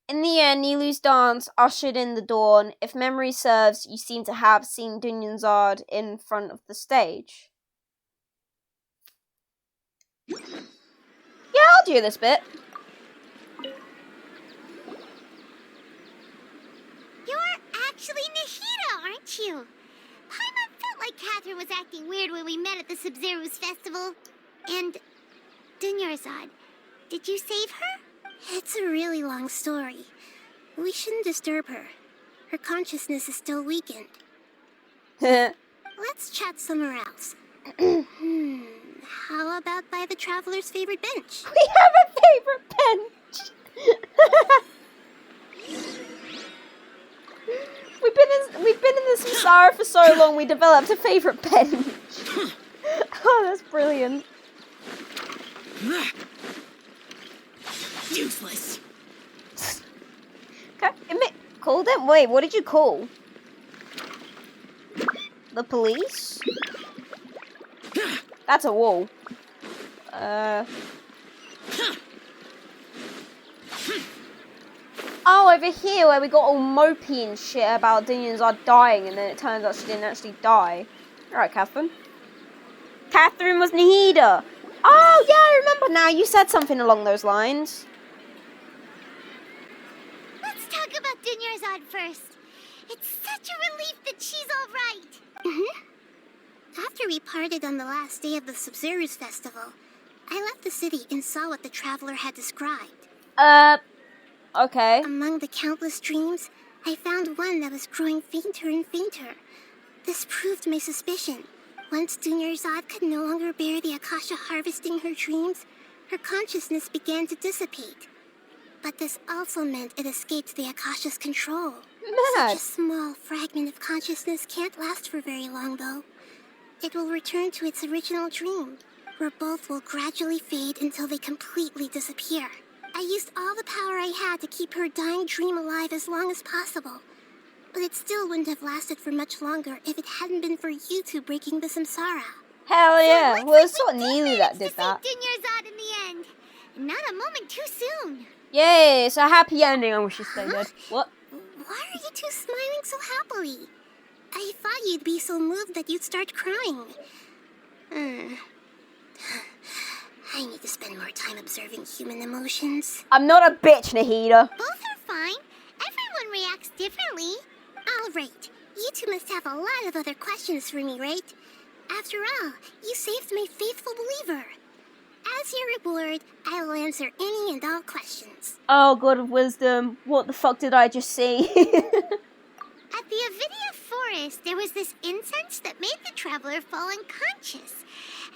In the end, Nilou's dance ushered in the dawn. If memory serves, you seem to have seen Dunyarzad in front of the stage. Yeah, I'll do this bit. You're actually Nahida, aren't you? Paimon felt like Catherine was acting weird when we met at the Sub-Zero's festival. And Dunyarzad, did you save her? It's a really long story. We shouldn't disturb her. Her consciousness is still weakened. Let's chat somewhere else. How about by the traveler's favorite bench? We have a favorite bench! We've been in the Samsara for so long, we developed a favorite bench. Oh, that's brilliant. Useless. Okay, called it? Wait, what did you call? The police? That's a wall. Oh, over here where we got all mopey and shit about Dinya's dying, and then it turns out she didn't actually die. Alright, Catherine. Catherine was Nahida. Oh, yeah, I remember now. You said something along those lines. Let's talk about Dinyarzad first. It's such a relief that she's all right. After we parted on the last day of the Sub-Zero's festival, I left the city and saw what the traveler had described. Okay. Among the countless dreams, I found one that was growing fainter and fainter. This proved my suspicion. Once Dunyarzad could no longer bear the Akasha harvesting her dreams, her consciousness began to dissipate. But this also meant it escaped the Akasha's control. Mad. Such a small fragment of consciousness can't last for very long, though. It will return to its original dream, where both will gradually fade until they completely disappear. I used all the power I had to keep her dying dream alive as long as possible. But it still wouldn't have lasted for much longer if it hadn't been for you two breaking the samsara. Hell yeah. So Well, it's sort of Neely that did to that. see Dinyarzad in the end. Not a moment too soon. Yay, it's a happy ending. I wish you stayed dead. What? Why are you two smiling so happily? I thought you'd be so moved that you'd start crying. I need to spend more time observing human emotions. I'm not a bitch, Nahida. Both are fine. Everyone reacts differently. All right. You two must have a lot of other questions for me, right? After all, you saved my faithful believer. As your reward, I will answer any and all questions. Oh, God of wisdom. What the fuck did I just see? At the Avidia forest, there was this incense that made the traveler fall unconscious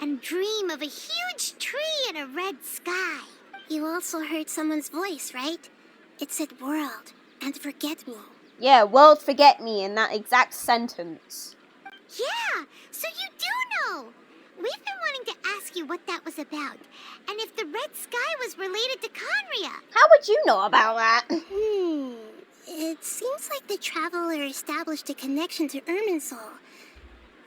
and dream of a huge tree and a red sky. You also heard someone's voice, right? It said world and forget me. Yeah, world forget me in that exact sentence. Yeah, so you do know. We've been wanting to ask you what that was about, and if the red sky was related to Conria. How would you know about that? It seems like the traveler established a connection to Irminsul.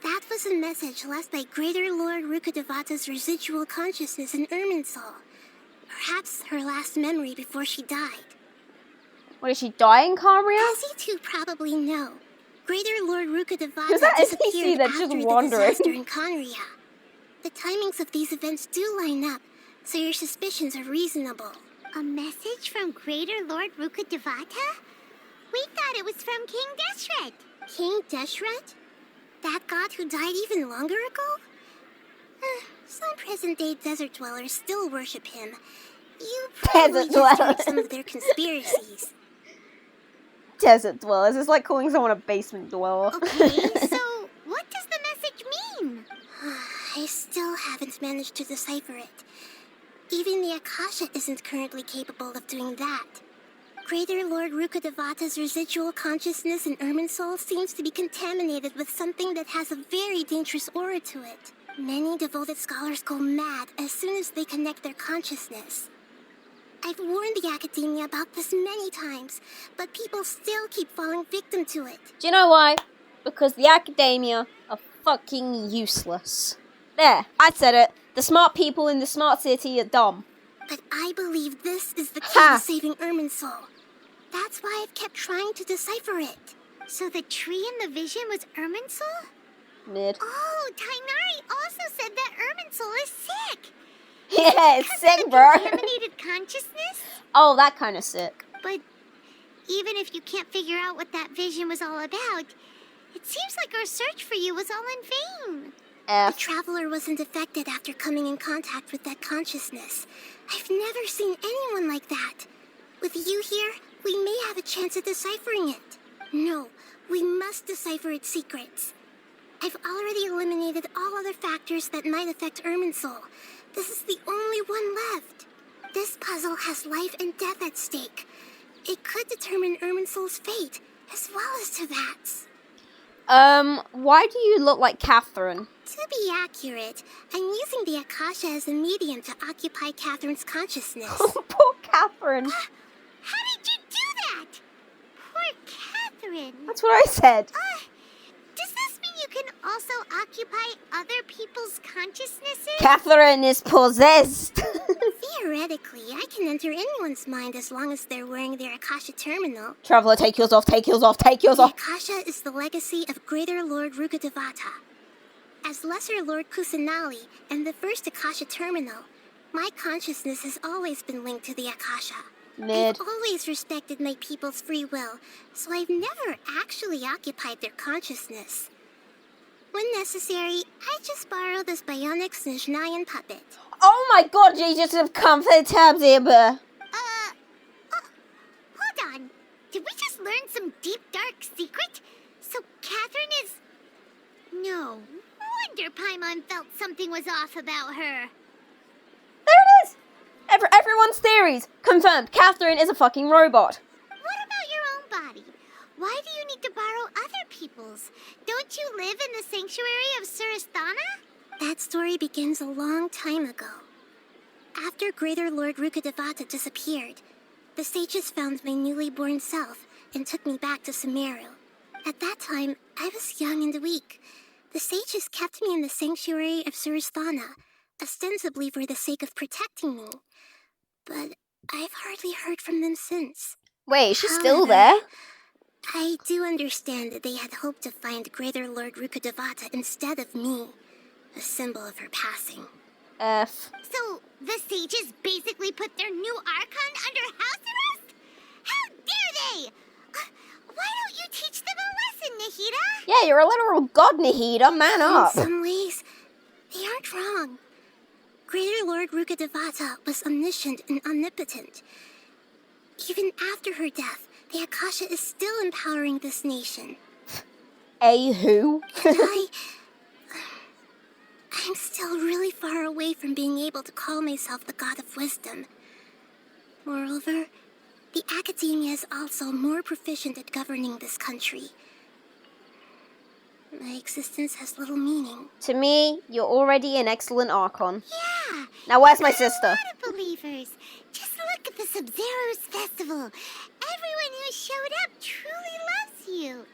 That was a message left by Greater Lord Rukadevata's residual consciousness in Irminsul. Perhaps her last memory before she died. What, did she die in Conria? As you two probably know, Greater Lord Rukadevata Is that NPC disappeared that's after just the wandering? disaster in Conria. The timings of these events do line up, so your suspicions are reasonable. A message from Greater Lord Rukadevata? We thought it was from King Deshret. King Deshret? That god who died even longer ago? Some present-day desert dwellers still worship him. You probably just heard some of their conspiracies. Desert dwellers. It's like calling someone a basement dweller. Okay, so what does the message mean? I still haven't managed to decipher it. Even the Akasha isn't currently capable of doing that. Greater Lord Rukadevata's residual consciousness in Irminsul seems to be contaminated with something that has a very dangerous aura to it. Many devoted scholars go mad as soon as they connect their consciousness. I've warned the Academia about this many times, but people still keep falling victim to it. Do you know why? Because the Academia are fucking useless. There, I said it. The smart people in the smart city are dumb. But I believe this is the key to saving Irminsul. That's why I've kept trying to decipher it. So the tree in the vision was Irminsul? Mid. Oh, Tainari also said that Irminsul is sick. Yeah, it's sick, bro. Contaminated consciousness? Oh, that kind of sick. But even if you can't figure out what that vision was all about, it seems like our search for you was all in vain. The traveler wasn't affected after coming in contact with that consciousness. I've never seen anyone like that. With you here, we may have a chance at deciphering it. No, we must decipher its secrets. I've already eliminated all other factors that might affect Irminsul. This is the only one left. This puzzle has life and death at stake. It could determine Irminsul's fate, as well as Tevat's. Why do you look like Catherine? To be accurate, I'm using the Akasha as a medium to occupy Catherine's consciousness. Poor Catherine. How did you do that? Poor Catherine. That's what I said. Does this mean you can also occupy other people's consciousnesses? Catherine is possessed. Theoretically, I can enter anyone's mind as long as they're wearing their Akasha terminal. Traveler, take yours off, take yours off, take yours The off. Akasha is the legacy of Greater Lord Rukkhadevata. As Lesser Lord Kusanali and the first Akasha terminal, my consciousness has always been linked to the Akasha. Mid. I've always respected my people's free will, so I've never actually occupied their consciousness. When necessary, I just borrow this bionic Snezhnayan puppet. Oh my god, you just have come for the tabs here, hold on. Did we just learn some deep, dark secret? So Catherine is... No wonder Paimon felt something was off about her. There it is! Everyone's theories. Confirmed. Catherine is a fucking robot. What about your own body? Why do you need to borrow other people's? Don't you live in the sanctuary of Surasthana? That story begins a long time ago. After Greater Lord Rukkhadevata disappeared, the sages found my newly born self and took me back to Sumeru. At that time, I was young and weak. The sages kept me in the sanctuary of Surasthana, ostensibly for the sake of protecting me. But I've hardly heard from them since. Wait, she's still there? I do understand that they had hoped to find Greater Lord Rukkhadevata instead of me, a symbol of her passing. F. So, the sages basically put their new Archon under house arrest? How dare they! Why don't you teach them a lesson, Nahida? Yeah, you're a literal god, Nahida. Man up. In some ways, they aren't wrong. Greater Lord Rukkhadevata was omniscient and omnipotent. Even after her death, the Akasha is still empowering this nation. A who? And I'm still really far away from being able to call myself the God of Wisdom. Moreover, the Academia is also more proficient at governing this country. My existence has little meaning. To me, you're already an excellent Archon. Yeah! Now where's my sister? A lot of believers. Just look at the Sub-Zero's festival. Everyone who showed up truly loves you.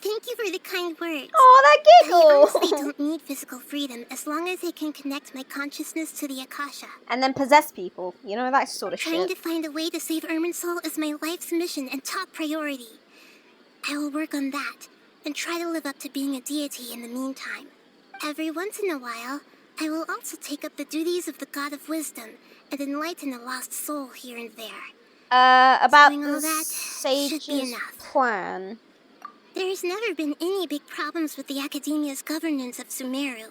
Thank you for the kind words. Oh, that I giggle! honestly don't need physical freedom as long as I can connect my consciousness to the Akasha. And then possess people. You know, that sort of Trying shit. to find a way to save Irminsul is my life's mission and top priority. I will work on that and try to live up to being a deity in the meantime. Every once in a while, I will also take up the duties of the God of Wisdom and enlighten a lost soul here and there. About Doing all the that should be sage's enough. plan. There's never been any big problems with the Academia's governance of Sumeru.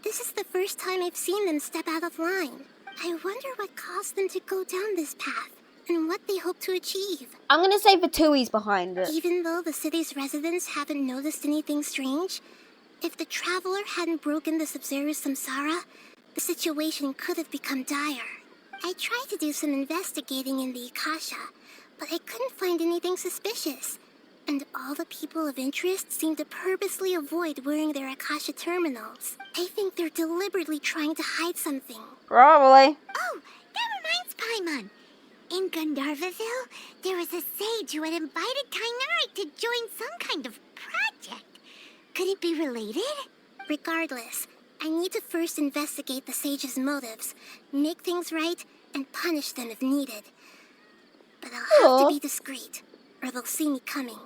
This is the first time I've seen them step out of line. I wonder what caused them to go down this path, and what they hope to achieve. I'm gonna say Vitui's behind it. Even though the city's residents haven't noticed anything strange, if the Traveler hadn't broken the Sub-Zero's samsara, the situation could have become dire. I tried to do some investigating in the Akasha, but I couldn't find anything suspicious. And all the people of interest seem to purposely avoid wearing their Akasha terminals. I think they're deliberately trying to hide something. Probably. Oh, that reminds Paimon. In Gandharvaville, there was a sage who had invited Tainari to join some kind of project. Could it be related? Regardless, I need to first investigate the sage's motives, make things right, and punish them if needed. But I'll have to be discreet, or they'll see me coming.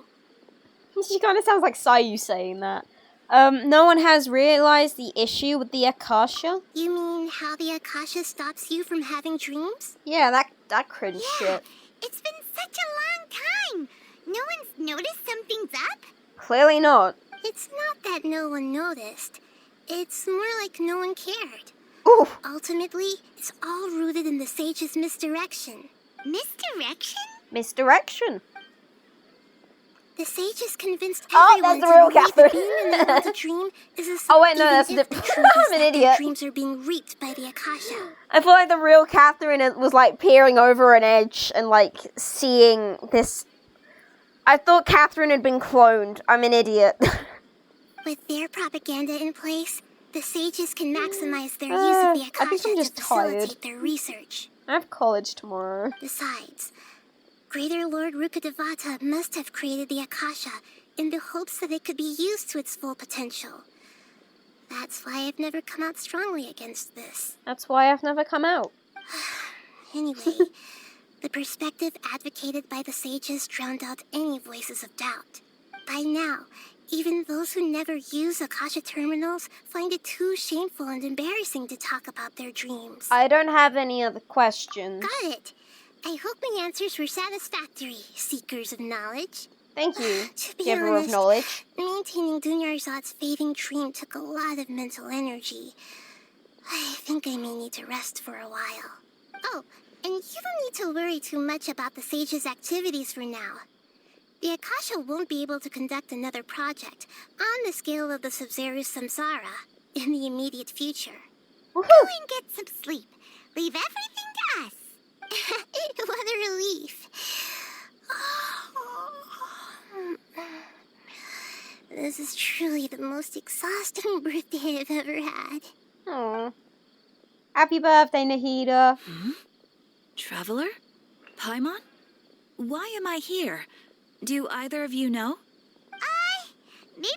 She kind of sounds like Sayu saying that. No one has realized the issue with the Akasha? You mean how the Akasha stops you from having dreams? Yeah, that cringe shit. It's been such a long time. No one's noticed something's up? Clearly not. It's not that no one noticed. It's more like no one cared. Ooh. Ultimately, it's all rooted in the sage's misdirection. Misdirection? Misdirection. The sages convinced Oh, everyone that's the real to believe Catherine. that being unable to dream is a Oh, wait, no, even that's if the- the truth is I'm an that idiot. their dreams are being reaped by the Akasha. I feel like the real Catherine was like peering over an edge and like seeing this I thought Catherine had been cloned. I'm an idiot. With their propaganda in place, the sages can maximize their use of the I think I'm Akasha to just tired. facilitate their research. I have college tomorrow. Besides, Greater Lord Rukadevata must have created the Akasha in the hopes that it could be used to its full potential. That's why I've never come out strongly against this. That's why I've never come out. Anyway, the perspective advocated by the sages drowned out any voices of doubt. By now, even those who never use Akasha terminals find it too shameful and embarrassing to talk about their dreams. I don't have any other questions. Got it. I hope my answers were satisfactory, seekers of knowledge. Thank you, To be giver of honest, knowledge. maintaining Dunyarzad's fading dream took a lot of mental energy. I think I may need to rest for a while. Oh, and you don't need to worry too much about the sage's activities for now. The Akasha won't be able to conduct another project on the scale of the Sub-Zero Samsara in the immediate future. Woohoo! Go and get some sleep. Leave everything to us. What a relief. This is truly the most exhausting birthday I've ever had. Aww. Happy birthday, Nahida. Traveler? Paimon? Why am I here? Do either of you know? Maybe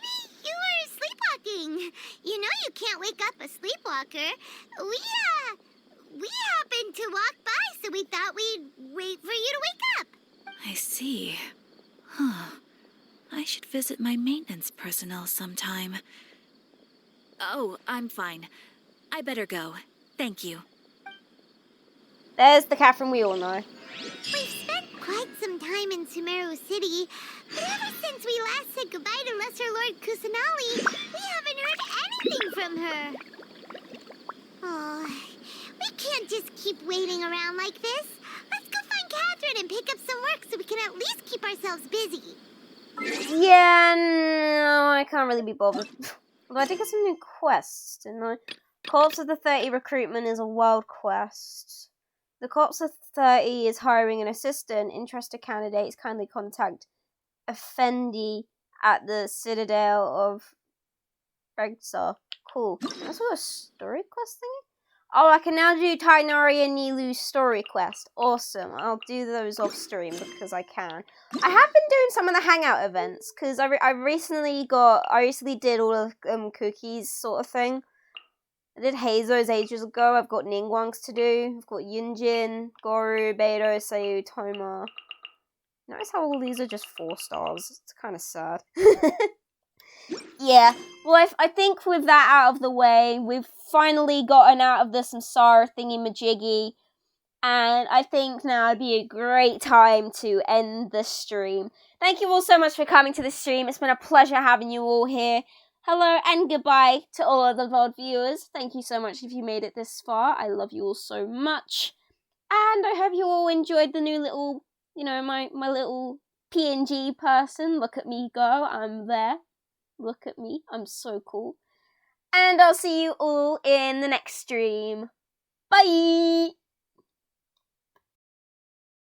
you were sleepwalking. You know you can't wake up a sleepwalker. We happened to walk by, so we thought we'd wait for you to wake up. I see. Huh. I should visit my maintenance personnel sometime. Oh, I'm fine. I better go. Thank you. There's the Catherine we all know. We've spent quite some time in Sumeru City, but ever since we last said goodbye to Lesser Lord Kusanali, we haven't heard anything from her. Oh, we can't just keep waiting around like this. Let's go find Catherine and pick up some work so we can at least keep ourselves busy. Yeah, no, I can't really be bothered. Although I did get some new quests, didn't I? Corps of the 30 recruitment is a world quest. The Corps of 30 is hiring an assistant. Interested candidates kindly contact Effendi at the Citadel of Regsar. Cool. That's what a story quest thingy? Oh, I can now do Tainari and Nilu's story quest. Awesome. I'll do those off stream because I can. I have been doing some of the hangout events because I recently did all of Cookie's sort of thing. I did Hazo's ages ago. I've got Ningguang's to do. I've got Yunjin, Goru, Beidou, Sayu, Toma. Notice how all these are just 4 stars. It's kind of sad. Yeah. Well, I think with that out of the way, we've finally gotten out of the Samsara thingy-majiggy. And I think now would be a great time to end the stream. Thank you all so much for coming to the stream. It's been a pleasure having you all here. Hello and goodbye to all of the VOD viewers. Thank you so much if you made it this far. I love you all so much. And I hope you all enjoyed the new little, my little PNG person. Look at me go. I'm there. Look at me. I'm so cool. And I'll see you all in the next stream. Bye!